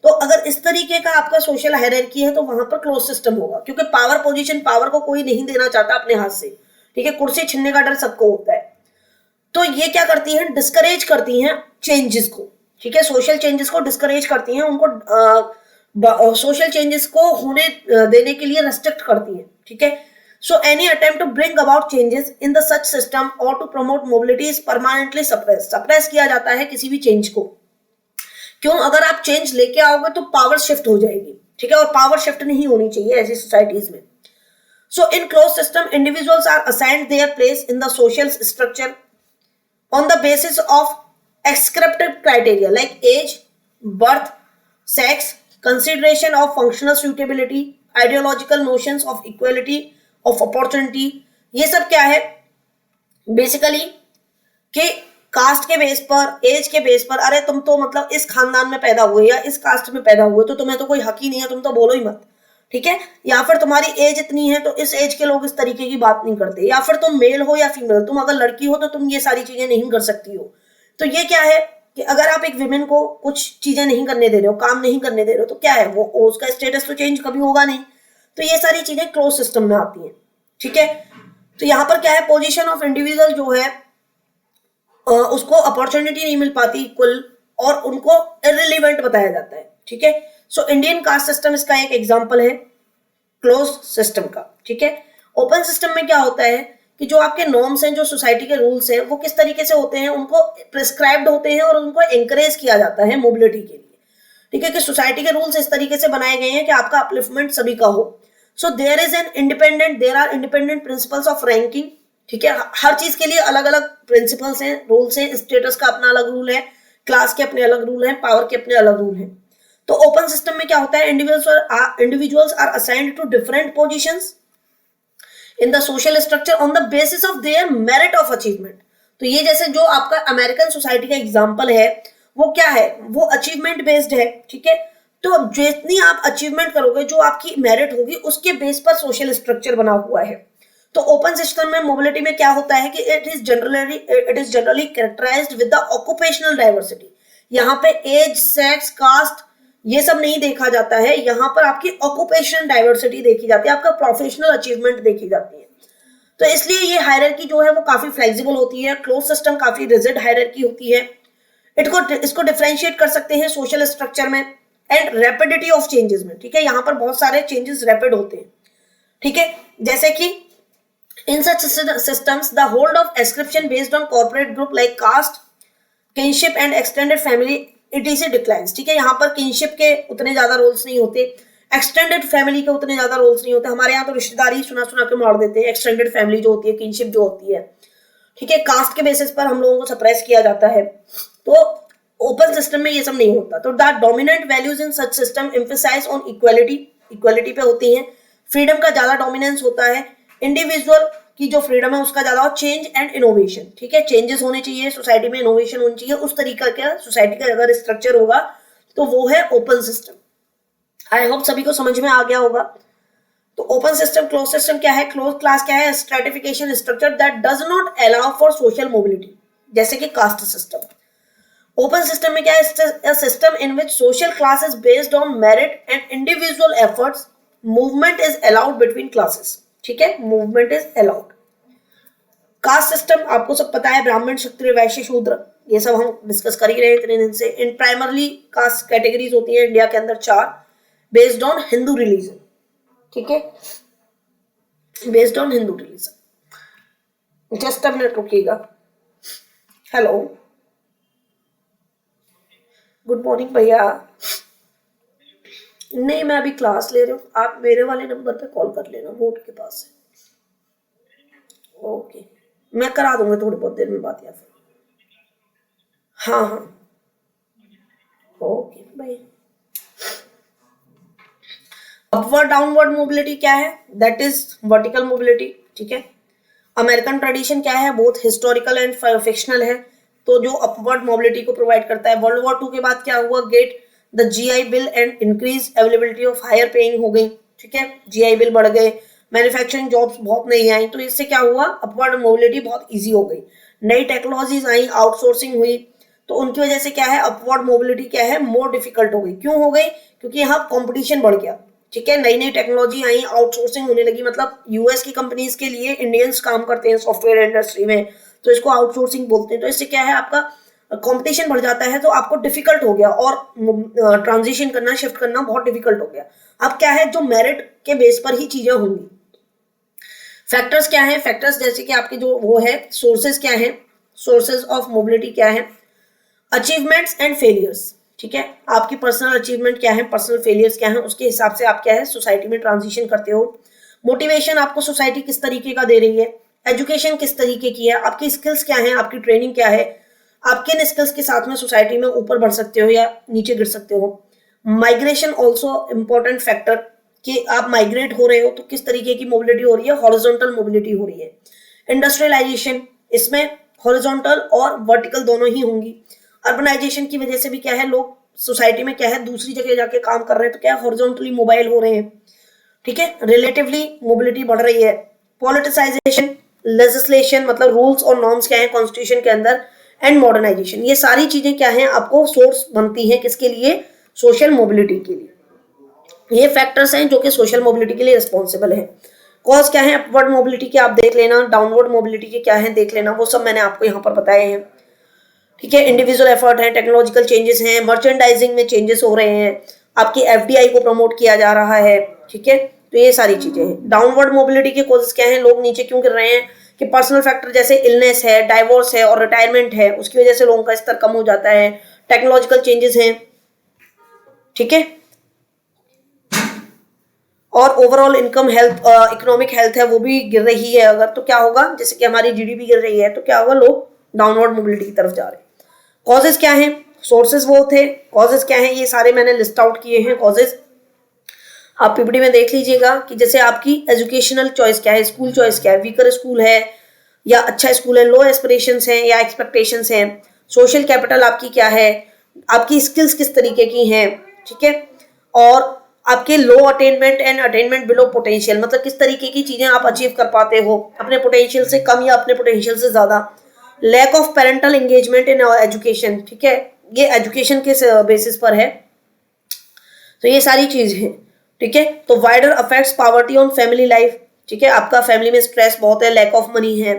Speaker 1: तो अगर इस तरीके का आपका सोशल हायरार्की है तो वहां पर क्लोज सिस्टम होगा, क्योंकि पावर पोजीशन, पावर को कोई नहीं देना चाहता अपने हाथ से, ठीक है, कुर्सी छीनने का डर सबको होता है। तो ये क्या करती हैं, डिस्करेज करती हैं चेंजेस को, ठीक है, सोशल चेंजेस को डिस्करेज करती हैं, उनको सोशल चेंजेस को होने देने के लिए रेस्ट्रिक्ट करती है। ठीक है, so any attempt to bring about changes in the such system और to promote mobility is permanently suppress किया जाता है किसी भी चेंज को। क्यों, अगर आप चेंज लेके आओगे तो पावर शिफ्ट हो जाएगी, ठीक है, और पावर शिफ्ट नहीं होनी चाहिए ऐसी सोसाइटीज में। So in close system individuals are assigned their place in the social structure on the basis of ascriptive criteria like age, birth, sex, consideration of functional suitability, ideological notions of equality, of opportunity। ये सब क्या है बेसिकली कि कास्ट के बेस पर, एज के बेस पर, अरे तुम तो मतलब इस खानदान में पैदा हुए या इस कास्ट में पैदा हुए तो तुम्हें तो कोई हक ही नहीं है, तुम तो बोलो ही मत, ठीक है, या फिर तुम्हारी एज इतनी है तो इस एज के लोग इस तरीके की बात नहीं करते, या फिर तुम मेल हो या फीमेल, तुम अगर लड़की हो तो तुम ये सारी चीजें नहीं कर सकती हो। तो ये क्या है कि अगर आप एक विमेन को कुछ चीजें नहीं करने दे रहे हो, काम नहीं करने दे रहे हो, तो क्या है वो उसका स्टेटस तो चेंज कभी होगा नहीं। तो ये सारी चीजें क्लोज सिस्टम में आती हैं, ठीक है। तो यहाँ पर क्या है, पोजीशन ऑफ इंडिविजुअल जो है उसको अपॉर्चुनिटी नहीं मिल पाती इक्वल, और उनको इररिलेवेंट बताया जाता है, ठीक है। सो इंडियन कास्ट सिस्टम इसका एक एग्जांपल है क्लोज सिस्टम का, ठीक है। ओपन सिस्टम में क्या होता है कि जो आपके नॉर्म्स हैं, जो सोसाइटी के रूल्स हैं, वो किस तरीके से होते हैं, उनको प्रिस्क्राइब्ड होते हैं और उनको एनकरेज किया जाता है मोबिलिटी के लिए, ठीक है, कि सोसाइटी के रूल्स इस तरीके से बनाए गए हैं कि आपका अपलिफ्टमेंट सभी का हो। So there are independent principles of ranking, ठीक है। हर चीज के लिए अलग अलग प्रिंसिपल्स हैं, रूल्स हैं, स्टेटस का अपना अलग रूल है, क्लास के अपने अलग रूल हैं, पावर के अपने अलग रूल हैं। तो ओपन सिस्टम में क्या होता है, individuals are assigned to different positions in the social structure on the basis of their merit of achievement. तो ये जैसे जो आपका अमेरिकन सोसाइटी का एग्जांपल है, वो क्या है, वो अचीवमेंट बेस्ड है, ठीक है। तो जितनी आप अचीवमेंट करोगे, जो आपकी मेरिट होगी, उसके बेस पर सोशल स्ट्रक्चर बना हुआ है। तो ओपन सिस्टम में मोबिलिटी में क्या होता है कि it is generally characterised with the occupational diversity. यहाँ पे एज, सेक्स, कास्ट ये सब नहीं देखा जाता है, यहाँ पर आपकी ऑक्यूपेशनल डाइवर्सिटी देखी जाती है, आपका प्रोफेशनल अचीवमेंट देखी जाती है। तो इसलिए ये हायरार्की जो है वो काफी फ्लेक्सिबल होती है, क्लोज सिस्टम काफी रिजिड हायरार्की होती है। इसको डिफरेंशिएट कर सकते हैं सोशल स्ट्रक्चर में एंड रैपिडिटी ऑफ चेंजेस में, ठीक है। यहाँ पर बहुत सारे चेंजेस रैपिड होते हैं, ठीक है। जैसे कि in such systems the hold of ascription based on corporate group like caste, kinship and extended family etc declines, ठीक है। यहाँ पर किनशिप के उतने ज्यादा रोल्स नहीं होते, एक्सटेंडेड फैमिली के उतने ज्यादा रोल्स नहीं होते। हमारे यहाँ तो रिश्तेदारी सुना सुना के मार देते हैं, एक्सटेंडेड फैमिली जो होती है, किनशिप जो होती है, ठीक है, कास्ट के बेसिस पर हम लोगों को सप्रेस किया जाता है। तो ओपन सिस्टम में ये सब नहीं होता। तो the dominant values in such system emphasise on equality पे होती है, फ्रीडम का ज्यादा डोमिनेंस होता है, इंडिविजुअल की जो फ्रीडम है उसका ज्यादा, और चेंज एंड इनोवेशन, ठीक है। चेंजेस होने चाहिए सोसाइटी में, इनोवेशन होनी चाहिए, उस तरीका का सोसाइटी का अगर स्ट्रक्चर होगा तो वो है ओपन सिस्टम। आई होप सभी को समझ में आ गया होगा। तो ओपन सिस्टम, क्लोज सिस्टम क्या है, क्लोज क्लास क्या है, stratification structure that does not allow for social mobility, जैसे कि कास्ट सिस्टम। ओपन सिस्टम में क्या है, system in which social class is based on merit and individual efforts, movement is allowed between classes, ठीक है, movement is allowed. Caste system आपको सब पता है, ब्राह्मण, क्षत्रिय, वैश्य, शूद्र, ये सब हम डिस्कस कर ही रहे हैं इतने दिन से। इन प्राइमरली कास्ट कैटेगरीज होती है इंडिया के अंदर 4, बेस्ड ऑन हिंदू रिलीजन, ठीक है, based on Hindu religion. Just a minute रुकिएगा। हेलो, गुड मॉर्निंग भैया। नहीं, मैं अभी क्लास ले रही हूँ, आप मेरे वाले नंबर पे कॉल कर लेना, बोर्ड के पास है। ओके, मैं करा दूंगा थोड़ी बहुत देर में बात, या फिर हाँ हाँ, okay bye. Upward downward mobility क्या है, दैट इज वर्टिकल मोबिलिटी, ठीक है। अमेरिकन ट्रेडिशन क्या है, बोथ हिस्टोरिकल एंड फिक्शनल है, तो जो अपवर्ड मोबिलिटी को प्रोवाइड करता है। वर्ल्ड वॉर 2 के बाद क्या हुआ, get the GI bill and increase availability of higher paying हो गई, ठीक है, जीआई बिल बढ़ गए, मैन्युफैक्चरिंग जॉब्स बहुत नहीं आई, तो इससे क्या हुआ, अपवर्ड मोबिलिटी बहुत इजी हो गई। नई टेक्नोलॉजीज आई, आउटसोर्सिंग हुई, तो उनकी वजह से क्या है, अपवर्ड मोबिलिटी क्या है, मोर डिफिकल्ट हो गई। क्यों हो गई, क्योंकि यहाँ कंपटीशन बढ़ गया, ठीक है, नई नई टेक्नोलॉजी आई, आउटसोर्सिंग होने लगी। मतलब यूएस की कंपनीज के लिए इंडियंस काम करते हैं सॉफ्टवेयर इंडस्ट्री में, तो इसको आउटसोर्सिंग बोलते हैं। तो इससे क्या है, आपका कंपटीशन बढ़ जाता है, तो आपको डिफिकल्ट हो गया और ट्रांजिशन करना, शिफ्ट करना बहुत डिफिकल्ट हो गया। अब क्या है, जो मेरिट के बेस पर ही चीजें होंगी। फैक्टर्स क्या है, फैक्टर्स जैसे कि आपके जो वो है, सोर्सेज क्या है, सोर्सेज ऑफ मोबिलिटी क्या है, अचीवमेंट्स एंड फेलियर्स, ठीक है, आपकी पर्सनल अचीवमेंट क्या है, पर्सनल फेलियर्स क्या है, उसके हिसाब से आप क्या है सोसाइटी में ट्रांजिशन करते हो। मोटिवेशन आपको सोसाइटी किस तरीके का दे रही है, एजुकेशन किस तरीके की है, आपकी स्किल्स क्या है, आपकी ट्रेनिंग क्या है, आप किन स्किल्स के साथ में सोसाइटी में ऊपर बढ़ सकते हो या नीचे गिर सकते हो। माइग्रेशन ऑल्सो इम्पोर्टेंट फैक्टर, कि आप माइग्रेट हो रहे हो तो किस तरीके की मोबिलिटी हो रही है, हॉरिजॉन्टल मोबिलिटी हो रही है। इंडस्ट्रियलाइजेशन, इसमें हॉरिजॉन्टल और वर्टिकल दोनों ही होंगी। अर्बनाइजेशन की वजह से भी क्या है, लोग सोसाइटी में क्या है दूसरी जगह जाके काम कर रहे हैं, तो क्या है हॉरिजॉन्टली मोबाइल हो रहे हैं, ठीक है, रिलेटिवली मोबिलिटी बढ़ रही है। पॉलिटिसाइजेशन, लेजिस्लेशन मतलब रूल्स और नॉर्म्स क्या है कॉन्स्टिट्यूशन के अंदर, एंड मॉडर्नाइजेशन, ये सारी चीजें क्या है आपको सोर्स बनती हैं किसके लिए, सोशल मोबिलिटी के लिए। ये फैक्टर्स हैं जो कि सोशल मोबिलिटी के लिए रिस्पॉन्सिबल हैं। कॉज क्या है अपवर्ड मोबिलिटी के आप देख लेना, डाउनवर्ड मोबिलिटी के क्या है देख लेना, वो सब मैंने आपको यहाँ पर बताए हैं। ठीक है, इंडिविजुअल एफर्ट है, टेक्नोलॉजिकल चेंजेस हैं, मर्चेंडाइजिंग में चेंजेस हो रहे हैं, आपकी एफडीआई को प्रमोट किया जा रहा है। ठीक है, तो ये सारी चीजें हैं। डाउनवर्ड मोबिलिटी के कॉजेस क्या हैं, लोग नीचे क्यों गिर रहे हैं, कि पर्सनल फैक्टर जैसे इलनेस है, डाइवोर्स है और रिटायरमेंट है, उसकी वजह से लोगों का स्तर कम हो जाता है। टेक्नोलॉजिकल चेंजेस हैं, ठीक है, और overall income health, economic health है वो भी गिर रही है अगर, तो क्या होगा, जैसे कि हमारी जीडीपी गिर रही है तो क्या होगा, लोग डाउनवर्ड मोबिलिटी की तरफ जा रहे हैं। कॉजेज क्या हैं, सोर्सेज वो थे, कॉजेज क्या हैं, ये सारे मैंने लिस्ट आउट किए हैं कॉजेज। आप पीपीटी में देख लीजिएगा कि जैसे आपकी एजुकेशनल चॉइस क्या है, स्कूल चॉइस क्या है, वीकर स्कूल है या अच्छा स्कूल है, लो एस्पिरेशंस हैं या एक्सपेक्टेशंस हैं, सोशल कैपिटल आपकी क्या है, आपकी स्किल्स किस तरीके की हैं, ठीक है, और आपके low attainment and attainment below potential, मतलब किस तरीके की चीजें आप अचीव कर पाते हो, अपने पोटेंशियल से कम या अपने पोटेंशियल से ज्यादा। Lack of parental engagement in education, ठीक है, ये एजुकेशन के बेसिस पर है, तो ये सारी चीज है। ठीक है, तो wider affects poverty on family life, ठीक है, आपका फैमिली में स्ट्रेस बहुत है, लैक ऑफ मनी है।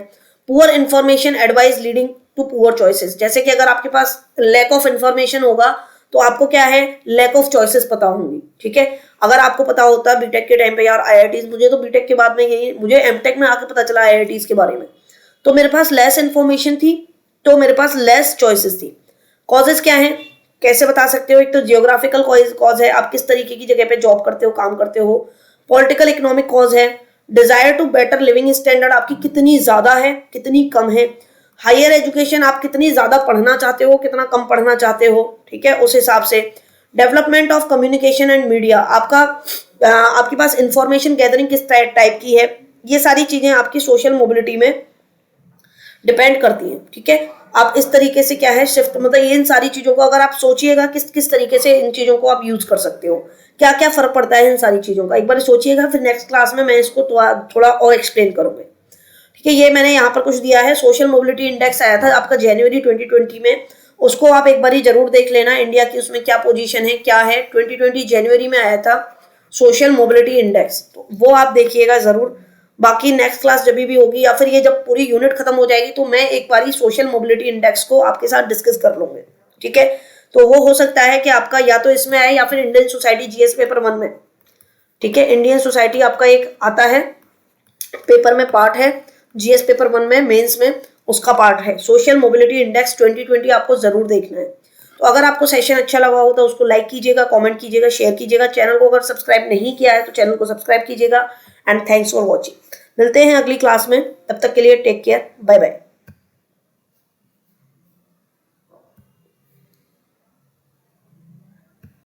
Speaker 1: Poor information advice leading to poor choices, जैसे कि अगर आपके पास लैक ऑफ इंफॉर्मेशन होगा तो आपको क्या है, लैक ऑफ चॉइसेस पता होंगी। ठीक है, अगर आपको पता होता बीटेक के टाइम पे यार आईआईटीज, मुझे तो बीटेक के बाद में यही, मुझे एमटेक में आके पता चला आईआईटीज के बारे में, तो मेरे पास लेस इंफॉर्मेशन थी, तो मेरे पास लेस चॉइसेस थी। कॉजेस क्या हैं, कैसे बता सकते हो, एक तो जियोग्राफिकल कॉज है, आप किस तरीके की जगह पे जॉब करते हो, काम करते हो। पॉलिटिकल इकोनॉमिक कॉज है, desire to better living standard आपकी कितनी ज्यादा है कितनी कम है। हायर एजुकेशन, आप कितनी ज्यादा पढ़ना चाहते हो कितना कम पढ़ना चाहते हो, ठीक है, उस हिसाब से। Development of communication and media, आपका आपके पास इंफॉर्मेशन गैदरिंग किस टाइप की है, ये सारी चीजें आपकी सोशल मोबिलिटी में डिपेंड करती हैं। ठीक है, आप इस तरीके से क्या है शिफ्ट, मतलब ये इन सारी चीजों को अगर आप सोचिएगा किस किस तरीके से इन चीजों को आप यूज कर सकते हो, क्या क्या फर्क पड़ता है इन सारी चीजों का, एक बार सोचिएगा, फिर नेक्स्ट क्लास में मैं इसको थोड़ा और एक्सप्लेन करूंगा। ठीक है, ये मैंने यहाँ पर कुछ दिया है। सोशल मोबिलिटी इंडेक्स आया था आपका जनवरी 2020 में, उसको आप एक बार जरूर देख लेना, इंडिया की उसमें क्या पोजीशन है क्या है। 2020 जनवरी में आया था सोशल मोबिलिटी इंडेक्स, तो वो आप देखिएगा जरूर। बाकी नेक्स्ट क्लास जब भी होगी या फिर ये जब पूरी यूनिट खत्म हो जाएगी तो मैं एक बार सोशल मोबिलिटी इंडेक्स को आपके साथ डिस्कस कर लूंगे। ठीक है, तो वो हो सकता है कि आपका या तो इसमें आए या फिर इंडियन सोसाइटी जीएस पेपर 1 में। ठीक है, इंडियन सोसाइटी आपका एक आता है पेपर में, पार्ट है, जीएस पेपर 1 में मेंस में उसका पार्ट है। सोशल मोबिलिटी इंडेक्स 2020 आपको जरूर देखना है। तो अगर आपको सेशन अच्छा लगा हो तो उसको लाइक कीजिएगा, कमेंट कीजिएगा, शेयर कीजिएगा। चैनल को अगर सब्सक्राइब नहीं किया है तो चैनल को सब्सक्राइब कीजिएगा। And thanks for watching. मिलते हैं अगली क्लास में, तब तक के लिए टेक केयर, बाय बाय।